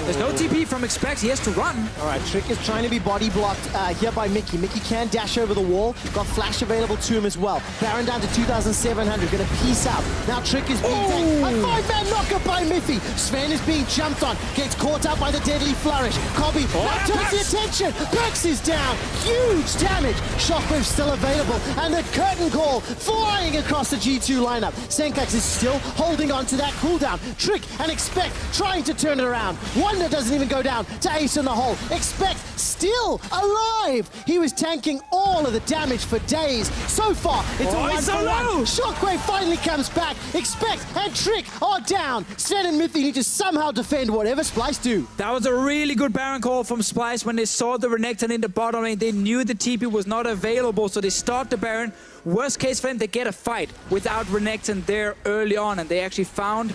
There's no TP from Expect, he has to run. All right, Trick is trying to be body blocked here by Mickey. Mickey can dash over the wall. Got flash available to him as well. Baron down to 2,700, gonna peace out. Now Trick is being taken. A 5-man knocker by Miffy. Sven is being jumped on, gets caught out by the deadly flourish. Kobe now turns the attention. Perks is down, huge damage. Shockwave still available, and the curtain call flying across the G2 lineup. Senkax is still holding on to that cooldown. Trick and Expect trying to turn it around. Wonder doesn't even go down to Ace in the hole. Expect still alive. He was tanking all of the damage for days. So far, it's a 1-for-1. Shockwave finally comes back. Expect and Trick are down. Sven and Miffy need to somehow defend whatever Splyce do. That was a really good Baron call from Splyce. When they saw the Renekton in the bottom lane, they knew the TP was not available, so they start the Baron. Worst case for them, they get a fight without Renekton there early on, and they actually found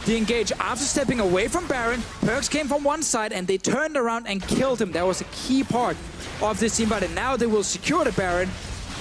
the engage. After stepping away from Baron, Perks came from one side and they turned around and killed him. That was a key part of this team fight, and now they will secure the Baron.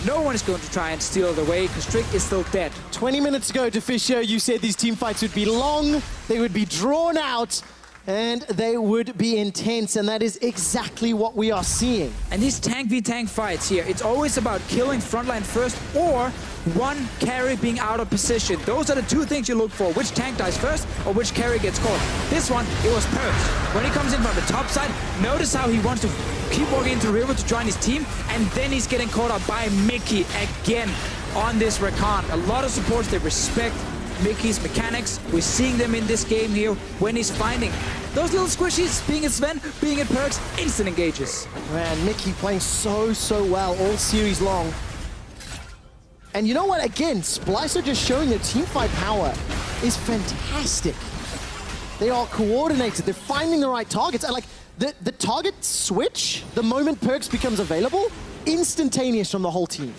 No one is going to try and steal it away because Trick is still dead. 20 minutes ago, Deficio, you said these team fights would be long, they would be drawn out, and they would be intense, and that is exactly what we are seeing. And these tank v tank fights here, it's always about killing frontline first or one carry being out of position. Those are the two things you look for, which tank dies first or which carry gets caught. This one, it was Perks. When he comes in from the top side, notice how he wants to keep walking into the river to join his team, and then he's getting caught up by Mickey again on this Rakan. A lot of supports, they respect Mickey's mechanics. We're seeing them in this game here when he's finding those little squishies, being it Sven, being it Perks, instant engages. Man, Mickey playing so well all series long. And you know what? Again, Splyce are just showing their teamfight power is fantastic. They are coordinated. They're finding the right targets. And like the target switch, the moment Perks becomes available, instantaneous from the whole team.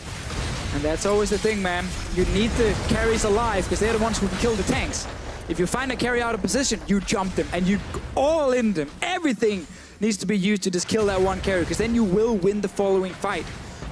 And that's always the thing, man. You need the carries alive because they're the ones who can kill the tanks. If you find a carry out of position, you jump them and you all in them. Everything needs to be used to just kill that one carry, because then you will win the following fight.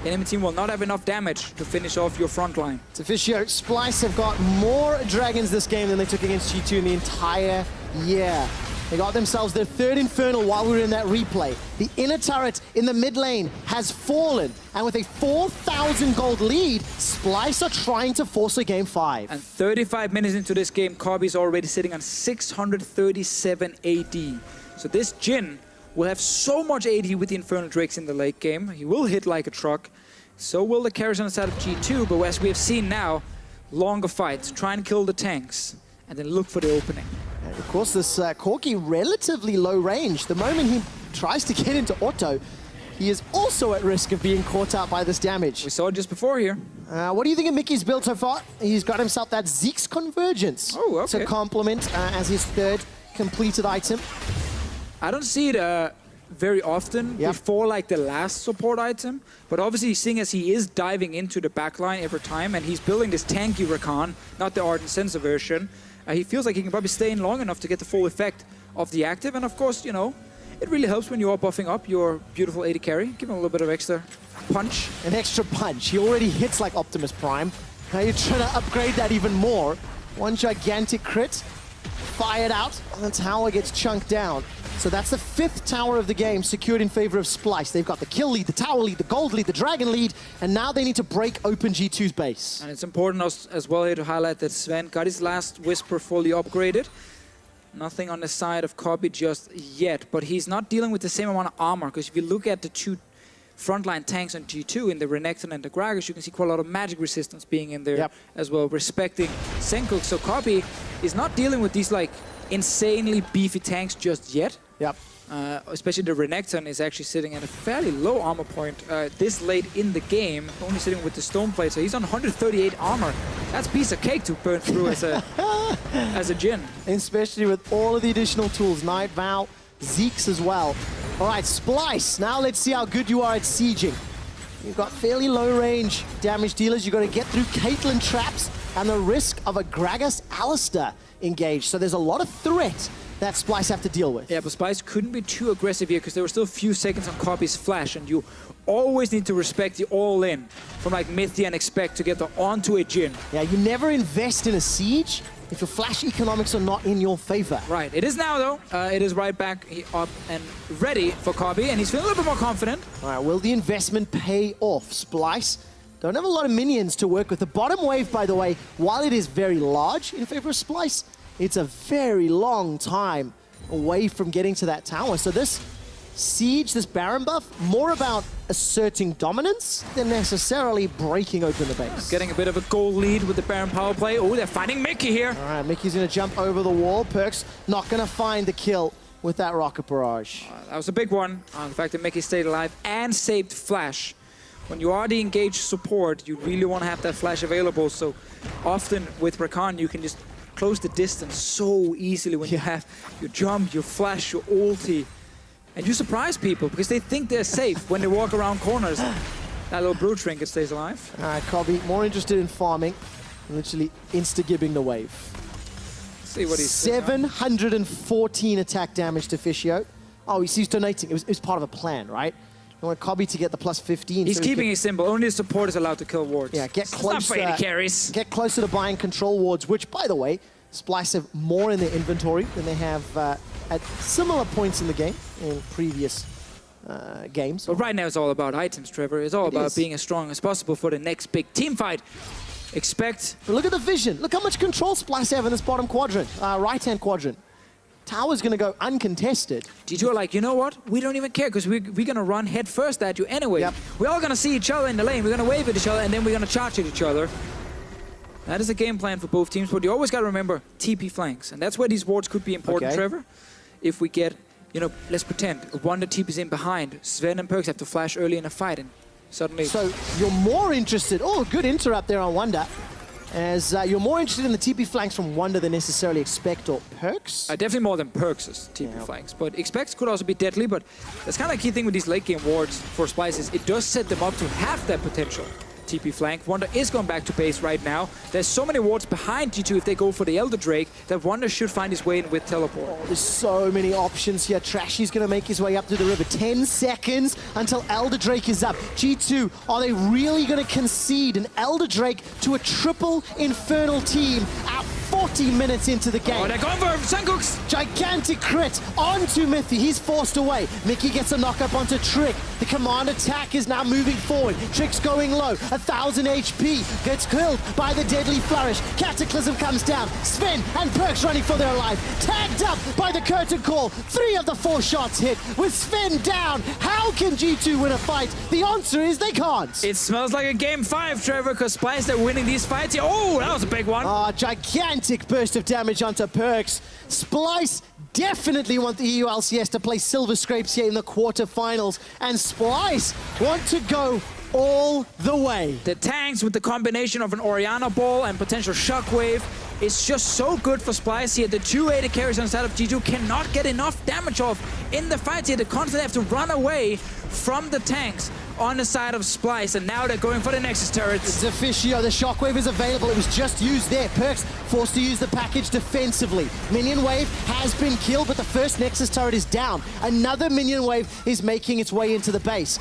The enemy team will not have enough damage to finish off your front line. Deficio, Splyce have got more dragons this game than they took against G2 in the entire year. They got themselves their third Infernal while we were in that replay. The inner turret in the mid lane has fallen, and with a 4,000 gold lead, Splyce are trying to force a game 5. And 35 minutes into this game, Kobe's already sitting on 637 AD. So this Jhin will have so much AD with the Infernal Drakes in the late game. He will hit like a truck. So will the carries on the side of G2, but as we have seen now, longer fights, try and kill the tanks, and then look for the opening. And of course, this Corki relatively low range. The moment he tries to get into auto, he is also at risk of being caught out by this damage. We saw it just before here. What do you think of Mickey's build so far? He's got himself that Zeke's Convergence to complement as his third completed item. I don't see it very often before like the last support item, but obviously seeing as he is diving into the backline every time and he's building this tanky Rakan, not the Ardent Sensor version, he feels like he can probably stay in long enough to get the full effect of the active. And of course, you know, it really helps when you are buffing up your beautiful AD carry. Give him a little bit of extra punch. An extra punch. He already hits like Optimus Prime. Now you're trying to upgrade that even more. One gigantic crit, fired out, and the tower gets chunked down. So that's the 5th tower of the game secured in favor of Splyce. They've got the kill lead, the tower lead, the gold lead, the dragon lead, and now they need to break open G2's base. And it's important as well here to highlight that Sven got his last Whisper fully upgraded. Nothing on the side of Kobe just yet, but he's not dealing with the same amount of armor, because if you look at the two frontline tanks on G2 in the Renekton and the Gragas, you can see quite a lot of magic resistance being in there as well, respecting Senkuk. So Copy is not dealing with these like insanely beefy tanks just yet. Especially the Renekton is actually sitting at a fairly low armor point this late in the game, only sitting with the Stoneplate, so he's on 138 armor. That's a piece of cake to burn through as a Jhin. Especially with all of the additional tools, Night Vow, Zeke's as well. All right, Splyce, now let's see how good you are at sieging. You've got fairly low range damage dealers, you've got to get through Caitlyn traps and the risk of a Gragas Alistar engaged, so there's a lot of threat that Splyce have to deal with. Yeah, but Splyce couldn't be too aggressive here because there were still a few seconds on Copy's flash, and you always need to respect the all-in from like Mythia and expect to get the onto a Jhin. Yeah, you never invest in a siege if your flash economics are not in your favor. Right, it is now though. It is right back up and ready for Copy, and he's feeling a little bit more confident. All right, will the investment pay off? Splyce don't have a lot of minions to work with. The bottom wave, by the way, while it is very large in favor of Splyce, it's a very long time away from getting to that tower. So this siege, this Baron buff, more about asserting dominance than necessarily breaking open the base. Getting a bit of a goal lead with the Baron power play. Oh, they're finding Mickey here. All right, Mickey's going to jump over the wall. Perkz not going to find the kill with that rocket barrage. That was a big one. The fact that Mickey stayed alive and saved Flash. When you are the engaged support, you really want to have that Flash available. So often with Rakan, you can just close the distance so easily when you have your jump, your flash, your ulti. And you surprise people because they think they're safe when they walk around corners. That little Brew Trinket stays alive. All right, Cobby, more interested in farming. Literally insta-gibbing the wave. Let's see what he's 714 attack damage to Fischio. Oh, he's donating. It was part of a plan, right? You want Cobby to get the plus 15. He's keeping it simple. Only the support is allowed to kill wards. Yeah, get closer. Not carries. Get closer to buying control wards, which, by the way, Splyce have more in their inventory than they have at similar points in the game in previous games. But right now it's all about items, Trevor. It's all about being as strong as possible for the next big team fight. But look at the vision. Look how much control Splyce have in this bottom quadrant, right-hand quadrant. Tower's going to go uncontested. G2 are like, you know what? We don't even care because we're going to run head first at you anyway. We're all going to see each other in the lane. We're going to wave at each other and then we're going to charge at each other. That is a game plan for both teams, but you always got to remember TP flanks. And that's where these wards could be important, Trevor. If we get, you know, let's pretend Wonder TP's in behind. Sven and Perkz have to flash early in a fight and suddenly... So you're more interested... Oh, good interrupt there on Wonder. As you're more interested in the TP flanks from Wonder than necessarily Expect or Perkz? Definitely more than Perkz' TP flanks. But Expect could also be deadly, but that's kind of a key thing with these late game wards for Splyce is it does set them up to have that potential TP flank. Wonder is going back to base right now. There's so many wards behind G2 if they go for the Elder Drake that Wonder should find his way in with teleport. Oh, there's so many options here. Trashy's going to make his way up to the river. 10 seconds until Elder Drake is up. G2, are they really going to concede an Elder Drake to a triple Infernal team at 40 minutes into the game? Oh, they're going for Senkuk's! Gigantic crit onto Mythy. He's forced away. Mickey gets a knock-up onto Trick. The command attack is now moving forward. Trick's going low. 1,000 HP. Gets killed by the deadly flourish. Cataclysm comes down. Sven and Perkz running for their life. Tagged up by the curtain call. 3 of the 4 shots hit. With Sven down, how can G2 win a fight? The answer is they can't. It smells like a game 5, Trevor, because Splyce, they're winning these fights. Oh, that was a big one. Gigantic burst of damage onto Perkz. Splyce definitely want the EU LCS to play Silver Scrapes here in the quarterfinals. And Splyce want to go all the way. The tanks with the combination of an Orianna Ball and potential Shockwave is just so good for Splyce here. The 2 AD carries on the side of G2 cannot get enough damage off in the fight here. They constantly have to run away from the tanks on the side of Splyce, and now they're going for the Nexus turrets. It's official. The Shockwave is available. It was just used there. Perkz forced to use the package defensively. Minion Wave has been killed, but the first Nexus turret is down. Another Minion Wave is making its way into the base.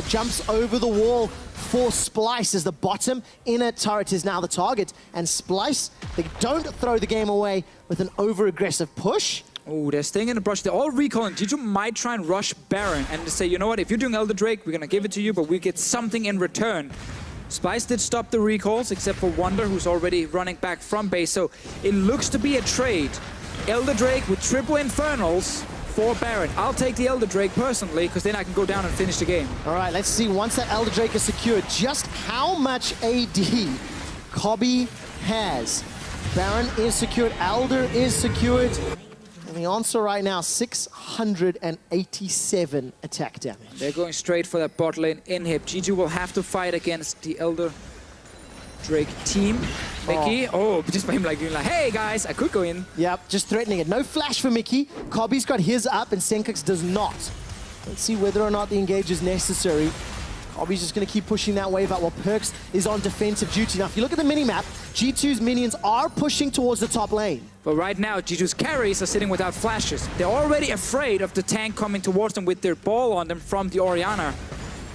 Jumps over the wall for Splyce as the bottom inner turret is now the target. And Splyce, they don't throw the game away with an over-aggressive push. Oh, they're staying in the brush. They're all recalling. G2 might try and rush Baron and say, you know what, if you're doing Elder Drake, we're going to give it to you, but we get something in return. Splyce did stop the recalls, except for Wonder, who's already running back from base. So it looks to be a trade. Elder Drake with triple Infernals for Baron. I'll take the Elder Drake personally, because then I can go down and finish the game. All right, let's see, once that Elder Drake is secured, just how much AD Kobbe has. Baron is secured, Elder is secured. And the answer right now, 687 attack damage. They're going straight for that bot lane inhib. G2 will have to fight against the Elder Drake team. Mickey, just by him like being like, hey guys, I could go in. Yep, just threatening it. No flash for Mickey. Kobbe's got his up and Senkux does not. Let's see whether or not the engage is necessary. Kobbe's just going to keep pushing that wave out while Perkz is on defensive duty. Now, if you look at the minimap, G2's minions are pushing towards the top lane. But right now, G2's carries are sitting without flashes. They're already afraid of the tank coming towards them with their ball on them from the Orianna.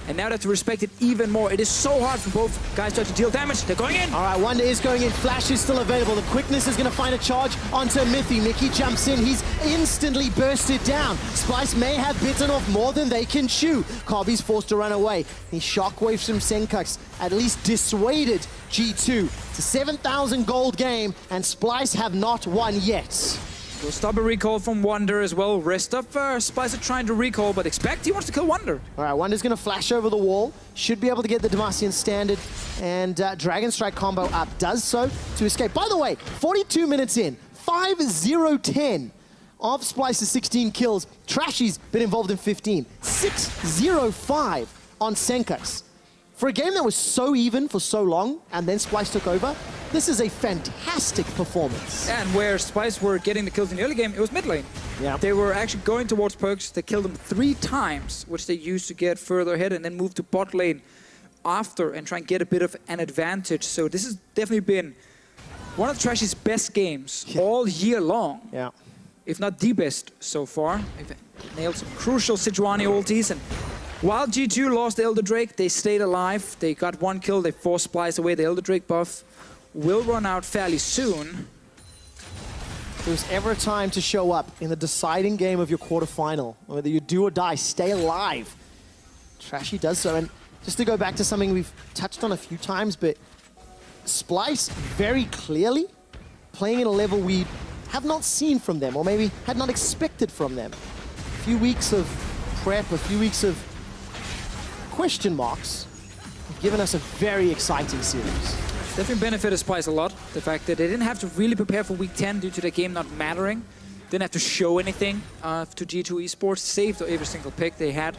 And now they have to respect it even more. It is so hard for both guys to deal damage. They're going in. All right, Wonder is going in. Flash is still available. The quickness is going to find a charge onto Mithy. Mickey jumps in. He's instantly bursted down. Splyce may have bitten off more than they can chew. Kobbe's forced to run away. He shockwaves from Senkux, at least dissuaded G2. It's a 7,000 gold game, and Splyce have not won yet. We'll stop a recall from Wonder as well. Rest of Splyce are trying to recall, but expect he wants to kill Wonder. All right, Wonder's going to flash over the wall. Should be able to get the Demacian standard and Dragon Strike combo up. Does so to escape. By the way, 42 minutes in, 5-0-10 of Splyce's 16 kills. Trashy's been involved in 15. 6-0-5 on Senkux. For a game that was so even for so long, and then Splyce took over, this is a fantastic performance. And where Splyce were getting the kills in the early game, it was mid lane. Yeah. They were actually going towards Perkz. They killed him 3 times, which they used to get further ahead, and then moved to bot lane after and try and get a bit of an advantage. So this has definitely been one of Trashy's best games all year long. Yeah. If not the best so far. They've nailed some crucial Sejuani ultis, and while G2 lost the Elder Drake, they stayed alive. They got 1 kill. They forced Splyce away. The Elder Drake buff will run out fairly soon. If there's ever a time to show up in the deciding game of your quarterfinal, whether you do or die, stay alive. Trashy does so. And just to go back to something we've touched on a few times, but Splyce very clearly playing at a level we have not seen from them, or maybe had not expected from them. A few weeks of prep, a few weeks of question marks have given us a very exciting series. Definitely benefited Splyce a lot. The fact that they didn't have to really prepare for week 10 due to the game not mattering. Didn't have to show anything to G2 eSports. Saved every single pick they had.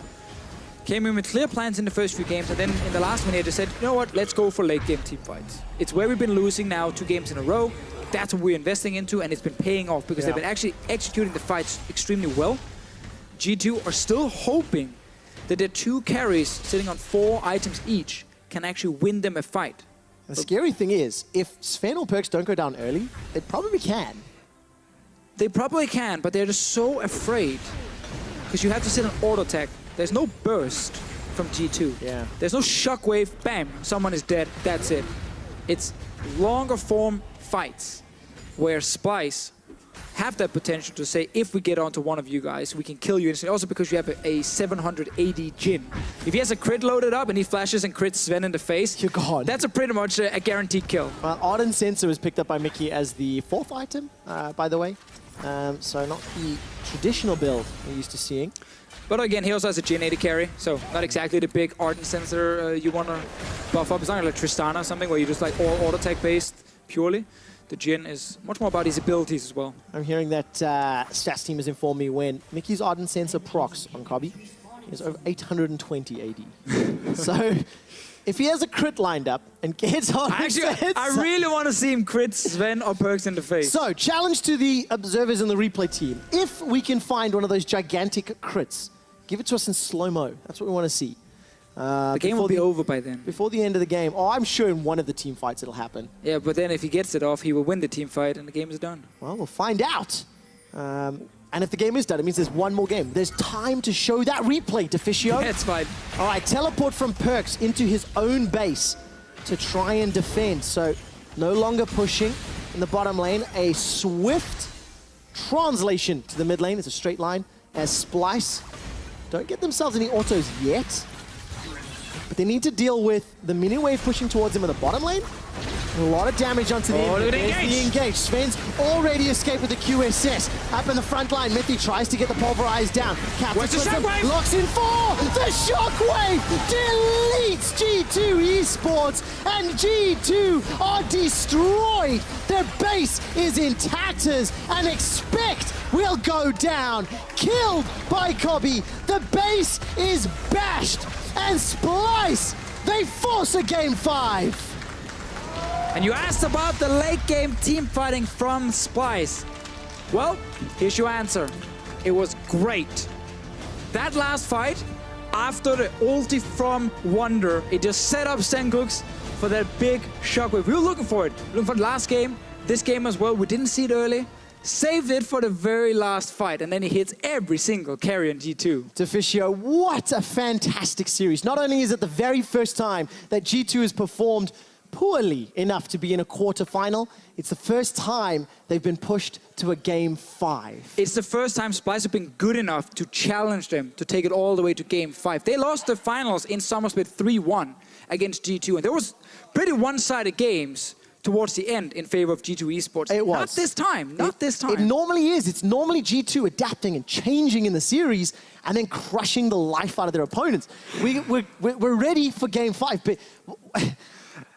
Came in with clear plans in the first few games, and then in the last minute they said, you know what, let's go for late game team fights. It's where we've been losing now 2 games in a row. That's what we're investing into, and it's been paying off because they've been actually executing the fights extremely well. G2 are still hoping that their 2 carries sitting on 4 items each can actually win them a fight. The scary thing is, if Sven or Perkz don't go down early, they probably can. They probably can, but they're just so afraid. Because you have to sit on auto attack. There's no burst from G2. Yeah. There's no shockwave, bam, someone is dead, that's it. It's longer form fights where Splyce have that potential to say, if we get onto one of you guys, we can kill you instantly. Also because you have a 700 AD Jhin. If he has a crit loaded up and he flashes and crits Sven in the face, you're gone. That's a pretty much a guaranteed kill. Ardent Sensor was picked up by Mickey as the 4th item, by the way. So not the traditional build we're used to seeing. But again, he also has a Jhin AD carry, so not exactly the big Ardent Sensor you want to buff up. It's not like Tristana or something where you just like all auto attack based purely. The Jhin is much more about his abilities as well. I'm hearing that stats team has informed me when Mickey's Ardent Sensor procs on Kobbe is over 820 AD. So if he has a crit lined up and gets Ardent Sensor... I really want to see him crit Sven or Perkz in the face. So, challenge to the observers and the replay team. If we can find one of those gigantic crits, give it to us in slow-mo. That's what we want to see. The game will be over by then. Before the end of the game. Oh, I'm sure in one of the team fights it'll happen. Yeah, but then if he gets it off, he will win the team fight and the game is done. Well, we'll find out. And if the game is done, it means there's one more game. There's time to show that replay to Fischio. That's fine. All right, teleport from Perkz into his own base to try and defend. So no longer pushing in the bottom lane. A swift translation to the mid lane. It's a straight line as Splyce don't get themselves any autos yet. But they need to deal with the mini wave pushing towards him in the bottom lane. A lot of damage onto the look at the engage. Sven's already escaped with the QSS. Up in the front line, Mithy tries to get the pulverize down. Where's the shockwave? Locks in 4. The shockwave deletes G2 eSports, and G2 are destroyed. Their base is in tatters, and Expect will go down. Killed by Cobby. The base is bashed, and Splyce, they force a game 5. And you asked about the late game team fighting from Splyce. Well, here's your answer. It was great. That last fight, after the ulti from Wonder, it just set up Senkooks for that big shockwave. We were looking for it. Looking for the last game, this game as well. We didn't see it early. Saved it for the very last fight, and then he hits every single carry on G2. Deficio, what a fantastic series. Not only is it the very first time that G2 has performed poorly enough to be in a quarterfinal, it's the first time they've been pushed to a game 5. It's the first time Splyce have been good enough to challenge them to take it all the way to game 5. They lost the finals in Summer Split 3-1 against G2, and there was pretty one-sided games towards the end in favor of G2 eSports. It was. Not this time, not this time. It normally is. It's normally G2 adapting and changing in the series and then crushing the life out of their opponents. We're ready for game 5, but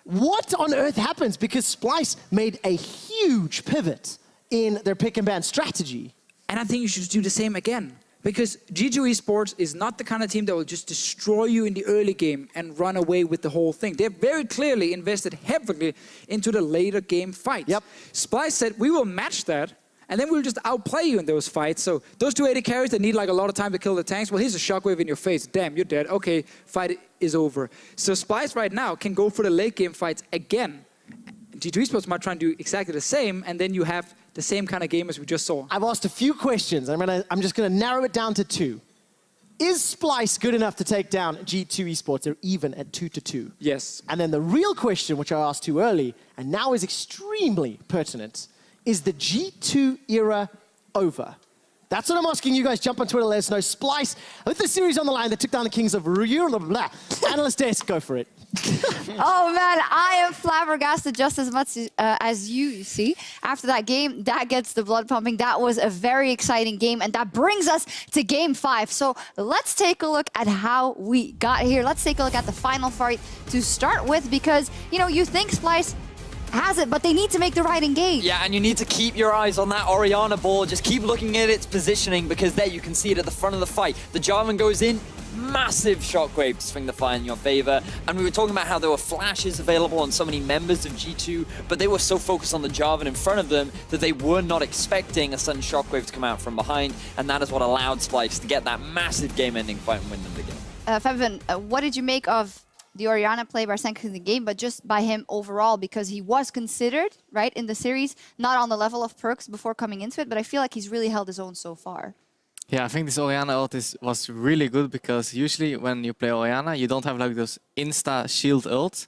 what on earth happens? Because Splyce made a huge pivot in their pick and ban strategy. And I think you should do the same again. Because G2 eSports is not the kind of team that will just destroy you in the early game and run away with the whole thing. They're very clearly invested heavily into the later game fights. Yep. Splyce said, we will match that, and then we'll just outplay you in those fights. So those 2 AD carries that need like a lot of time to kill the tanks, well, here's a shockwave in your face. Damn, you're dead. Okay, fight is over. So Splyce right now can go for the late game fights again. G2 eSports might try and do exactly the same, and then you have the same kind of game as we just saw. I've asked a few questions. I'm just going to narrow it down to 2. Is Splyce good enough to take down G2 eSports? They're even at 2-2. Yes. And then the real question, which I asked too early, and now is extremely pertinent, is the G2 era over? That's what I'm asking you guys. Jump on Twitter, let us know. Splyce, with the series on the line that took down the Kings of Ryu, Analyst Desk, go for it. Oh man, I am flabbergasted just as much as you see. After that game, that gets the blood pumping. That was a very exciting game, and that brings us to game 5. So let's take a look at how we got here. Let's take a look at the final fight to start with, because, you know, you think Splyce has it, but they need to make the right engage. Yeah, and you need to keep your eyes on that Orianna ball. Just keep looking at its positioning, because there you can see it at the front of the fight. The Jarvan goes in, massive shockwave to swing the fight in your favor. And we were talking about how there were flashes available on so many members of G2, but they were so focused on the Jarvan in front of them that they were not expecting a sudden shockwave to come out from behind, and that is what allowed Splyce to get that massive game-ending fight and win them the game. Fevin, what did you make of the Orianna play by Senkooks in the game, but just by him overall, because he was considered, right, in the series, not on the level of Perks before coming into it, but I feel like he's really held his own so far. Yeah, I think this Orianna ult was really good, because usually when you play Orianna, you don't have like those insta shield ults,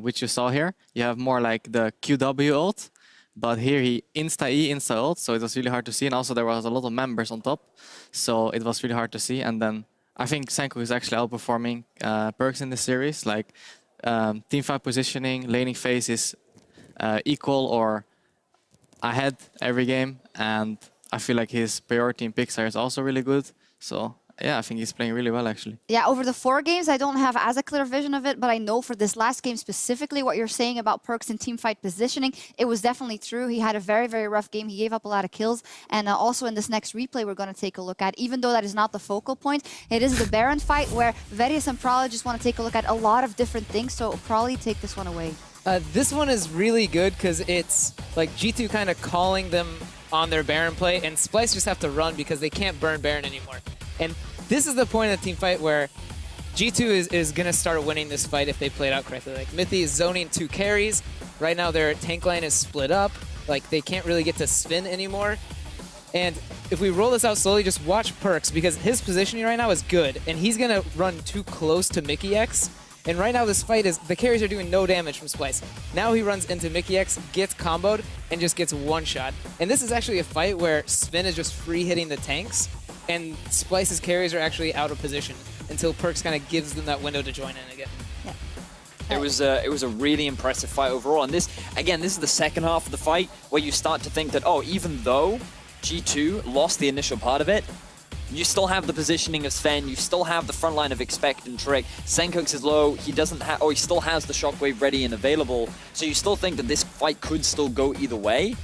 which you saw here. You have more like the QW ult, but here he insta E, insta ult, so it was really hard to see. And also there was a lot of members on top, so it was really hard to see. And then I think Senkooks is actually outperforming Perks in this series. Like teamfight positioning, laning phase is equal or ahead every game, and I feel like his priority in picks is also really good. So yeah, I think he's playing really well actually. Yeah, over the 4 games, I don't have as a clear vision of it, but I know for this last game specifically what you're saying about Perks and teamfight positioning, it was definitely true. He had a very, very rough game. He gave up a lot of kills. And also in this next replay we're going to take a look at, even though that is not the focal point, it is the Baron fight where Verius and Prowler just want to take a look at a lot of different things. So probably take this one away. This one is really good because it's like G2 kind of calling them on their Baron play, and Splyce just have to run because they can't burn Baron anymore. And this is the point of the team fight where G2 is going to start winning this fight if they play it out correctly. Like, Mithy is zoning 2 carries. Right now their tank line is split up. Like, they can't really get to spin anymore. And if we roll this out slowly, just watch Perks, because his positioning right now is good, and he's going to run too close to Mickey X. And right now this fight is, the carries are doing no damage from Splyce. Now he runs into Mickey X, gets comboed, and just gets one shot. And this is actually a fight where Sven is just free hitting the tanks, and Splyce's carries are actually out of position until Perks kind of gives them that window to join in again. Yeah. It was a really impressive fight overall. And this is the second half of the fight where you start to think that, oh, even though G2 lost the initial part of it, you still have the positioning of Sven, you still have the front line of Expect and Trick. Senkux is low, he still has the Shockwave ready and available, so you still think that this fight could still go either way.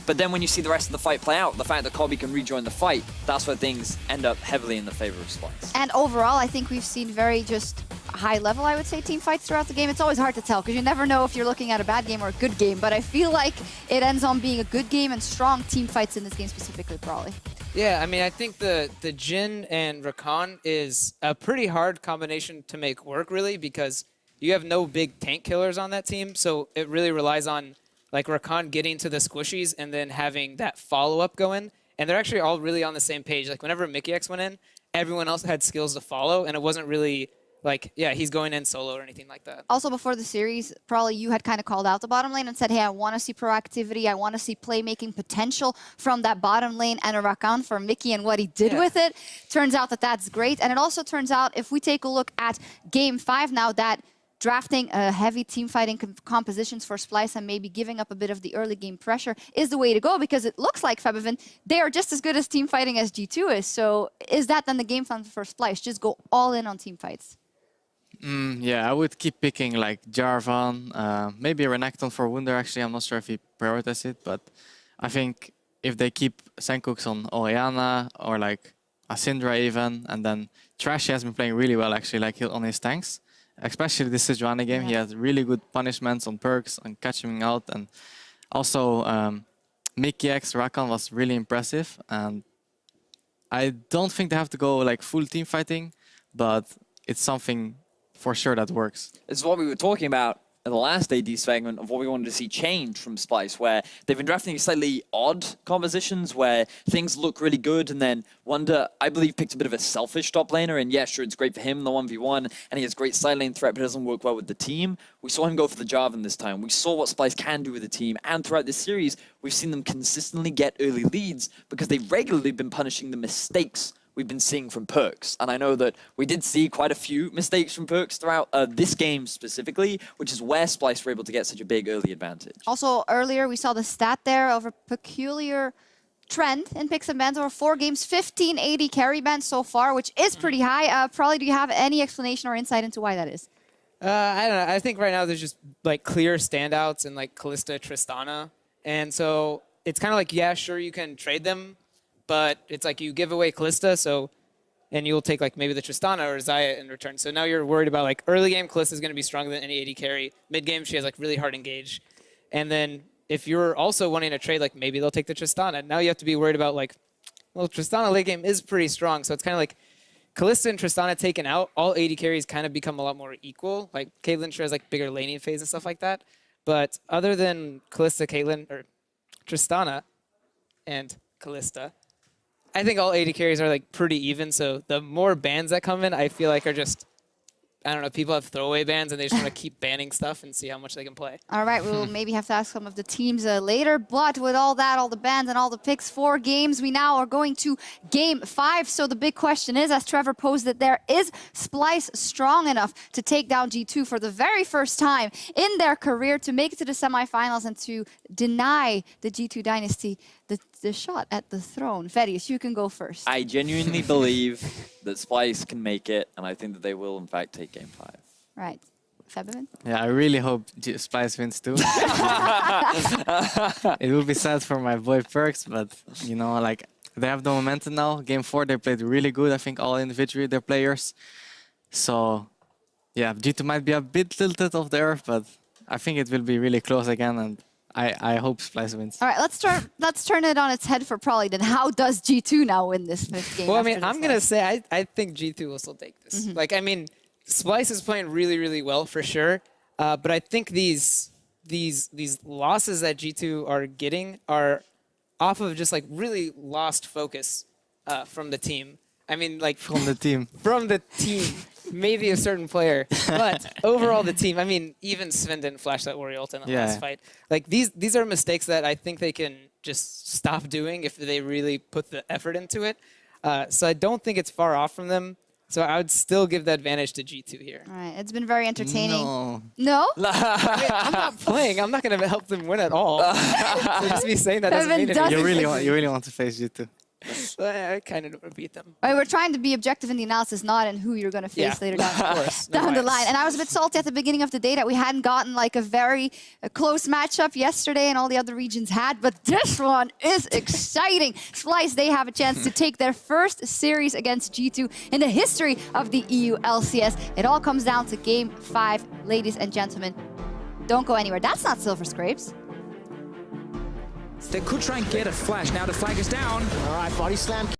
But then when you see the rest of the fight play out, the fact that Kobe can rejoin the fight, that's where things end up heavily in the favor of Splyce. And overall, I think we've seen very just high level, I would say, team fights throughout the game. It's always hard to tell because you never know if you're looking at a bad game or a good game, but I feel like it ends on being a good game and strong team fights in this game specifically, probably. Yeah, I mean, I think the Jhin and Rakan is a pretty hard combination to make work, really, because you have no big tank killers on that team, so it really relies on like Rakan getting to the squishies and then having that follow-up go in. And they're actually all really on the same page. Like whenever Mickey X went in, everyone else had skills to follow, and it wasn't really like, yeah, he's going in solo or anything like that. Also, before the series, probably you had kind of called out the bottom lane and said, hey, I want to see proactivity. I want to see playmaking potential from that bottom lane and a Rakan for Mickey and what he did with it. Turns out that that's great. And it also turns out, if we take a look at Game 5 now, that drafting heavy team fighting compositions for Splyce and maybe giving up a bit of the early game pressure is the way to go, because it looks like, Febivin, they are just as good as team fighting as G2 is. So is that then the game plan for Splyce? Just go all in on team fights? Yeah, I would keep picking like Jarvan, maybe Renekton for Wunder actually. I'm not sure if he prioritizes it, but I think if they keep Senkux on Orianna or like a Syndra even, and then Trashy has been playing really well actually, like on his tanks. Especially this Sejuani game, he has really good punishments on perks and catching out, and also Mickey X Rakan was really impressive. And I don't think they have to go like full team fighting, but it's something for sure that works. It's what we were talking about in the last AD segment of what we wanted to see change from Splyce, where they've been drafting slightly odd compositions where things look really good, and then Wunder, I believe, picked a bit of a selfish top laner, and yeah, sure, it's great for him in the 1v1, and he has great side lane threat, but it doesn't work well with the team. We saw him go for the Jarvan this time. We saw what Splyce can do with the team, and throughout this series, we've seen them consistently get early leads because they've regularly been punishing the mistakes we've been seeing from Perks. And I know that we did see quite a few mistakes from Perks throughout this game specifically, which is where Splyce were able to get such a big early advantage. Also, earlier we saw the stat there of a peculiar trend in picks and bans over 4 games, 15 AD carry bans so far, which is pretty high. Probably, do you have any explanation or insight into why that is? I don't know. I think right now there's just like clear standouts in like Kalista, Tristana. And so it's kind of like, yeah, sure, you can trade them, but it's like you give away Kalista, and you'll take like maybe the Tristana or Xayah in return. So now you're worried about like early game Kalista is going to be stronger than any AD carry. Mid game she has like really hard engage. And then if you're also wanting to trade, like maybe they'll take the Tristana. Now you have to be worried about like, well, Tristana late game is pretty strong. So it's kind of like Kalista and Tristana taken out, all AD carries kind of become a lot more equal. Like Caitlyn sure has like bigger laning phase and stuff like that. But other than Kalista, Caitlyn, or Tristana and Kalista, I think all AD carries are like pretty even, so the more bans that come in, I feel like are just, I don't know, people have throwaway bans and they just want to keep banning stuff and see how much they can play. All right, we'll maybe have to ask some of the teams later, but with all that, all the bans and all the picks, 4 games, we now are going to Game 5. So the big question is, as Trevor posed it there, is Splyce strong enough to take down G2 for the very first time in their career, to make it to the semifinals and to deny the G2 dynasty the shot at the throne? Verius, you can go first. I genuinely believe that Splyce can make it, and I think that they will, in fact, take Game 5. Right. Febivin? Yeah, I really hope Splyce wins too. It will be sad for my boy Perks, but you know, like they have no momentum now. Game 4 they played really good. I think all individually their players. So yeah, G2 might be a bit tilted off the earth, but I think it will be really close again, and I hope Splyce wins. All right, let's turn it on its head for Prolly. Then how does G2 now win this 5th game? Well, I mean, I'm going to say I think G2 will still take this. Like, I mean, Splyce is playing really, really well for sure. But I think these losses that G2 are getting are off of just like really lost focus from the team. I mean, like From the team. From the team. Maybe a certain player, but overall the team. I mean, even Sven didn't flash that Warrior ult in the last fight. Like these are mistakes that I think they can just stop doing if they really put the effort into it. So I don't think it's far off from them. So I would still give the advantage to G2 here. All right, it's been very entertaining. No. No? I'm not playing. I'm not going to help them win at all. So just me saying that doesn't Kevin mean doesn't- anything. You really want to face G2. I kind of don't want to beat them. All right, we're trying to be objective in the analysis, not in who you're going to face later down, of course. No down the bias. line. And I was a bit salty at the beginning of the day that we hadn't gotten like a very close matchup yesterday and all the other regions had, but this one is exciting. Splyce, they have a chance to take their first series against G2 in the history of the EU LCS. It all comes down to Game 5, ladies and gentlemen. Don't go anywhere. That's not Silver Scrapes. They could try and get a flash. Now the flag is down. All right, body slam.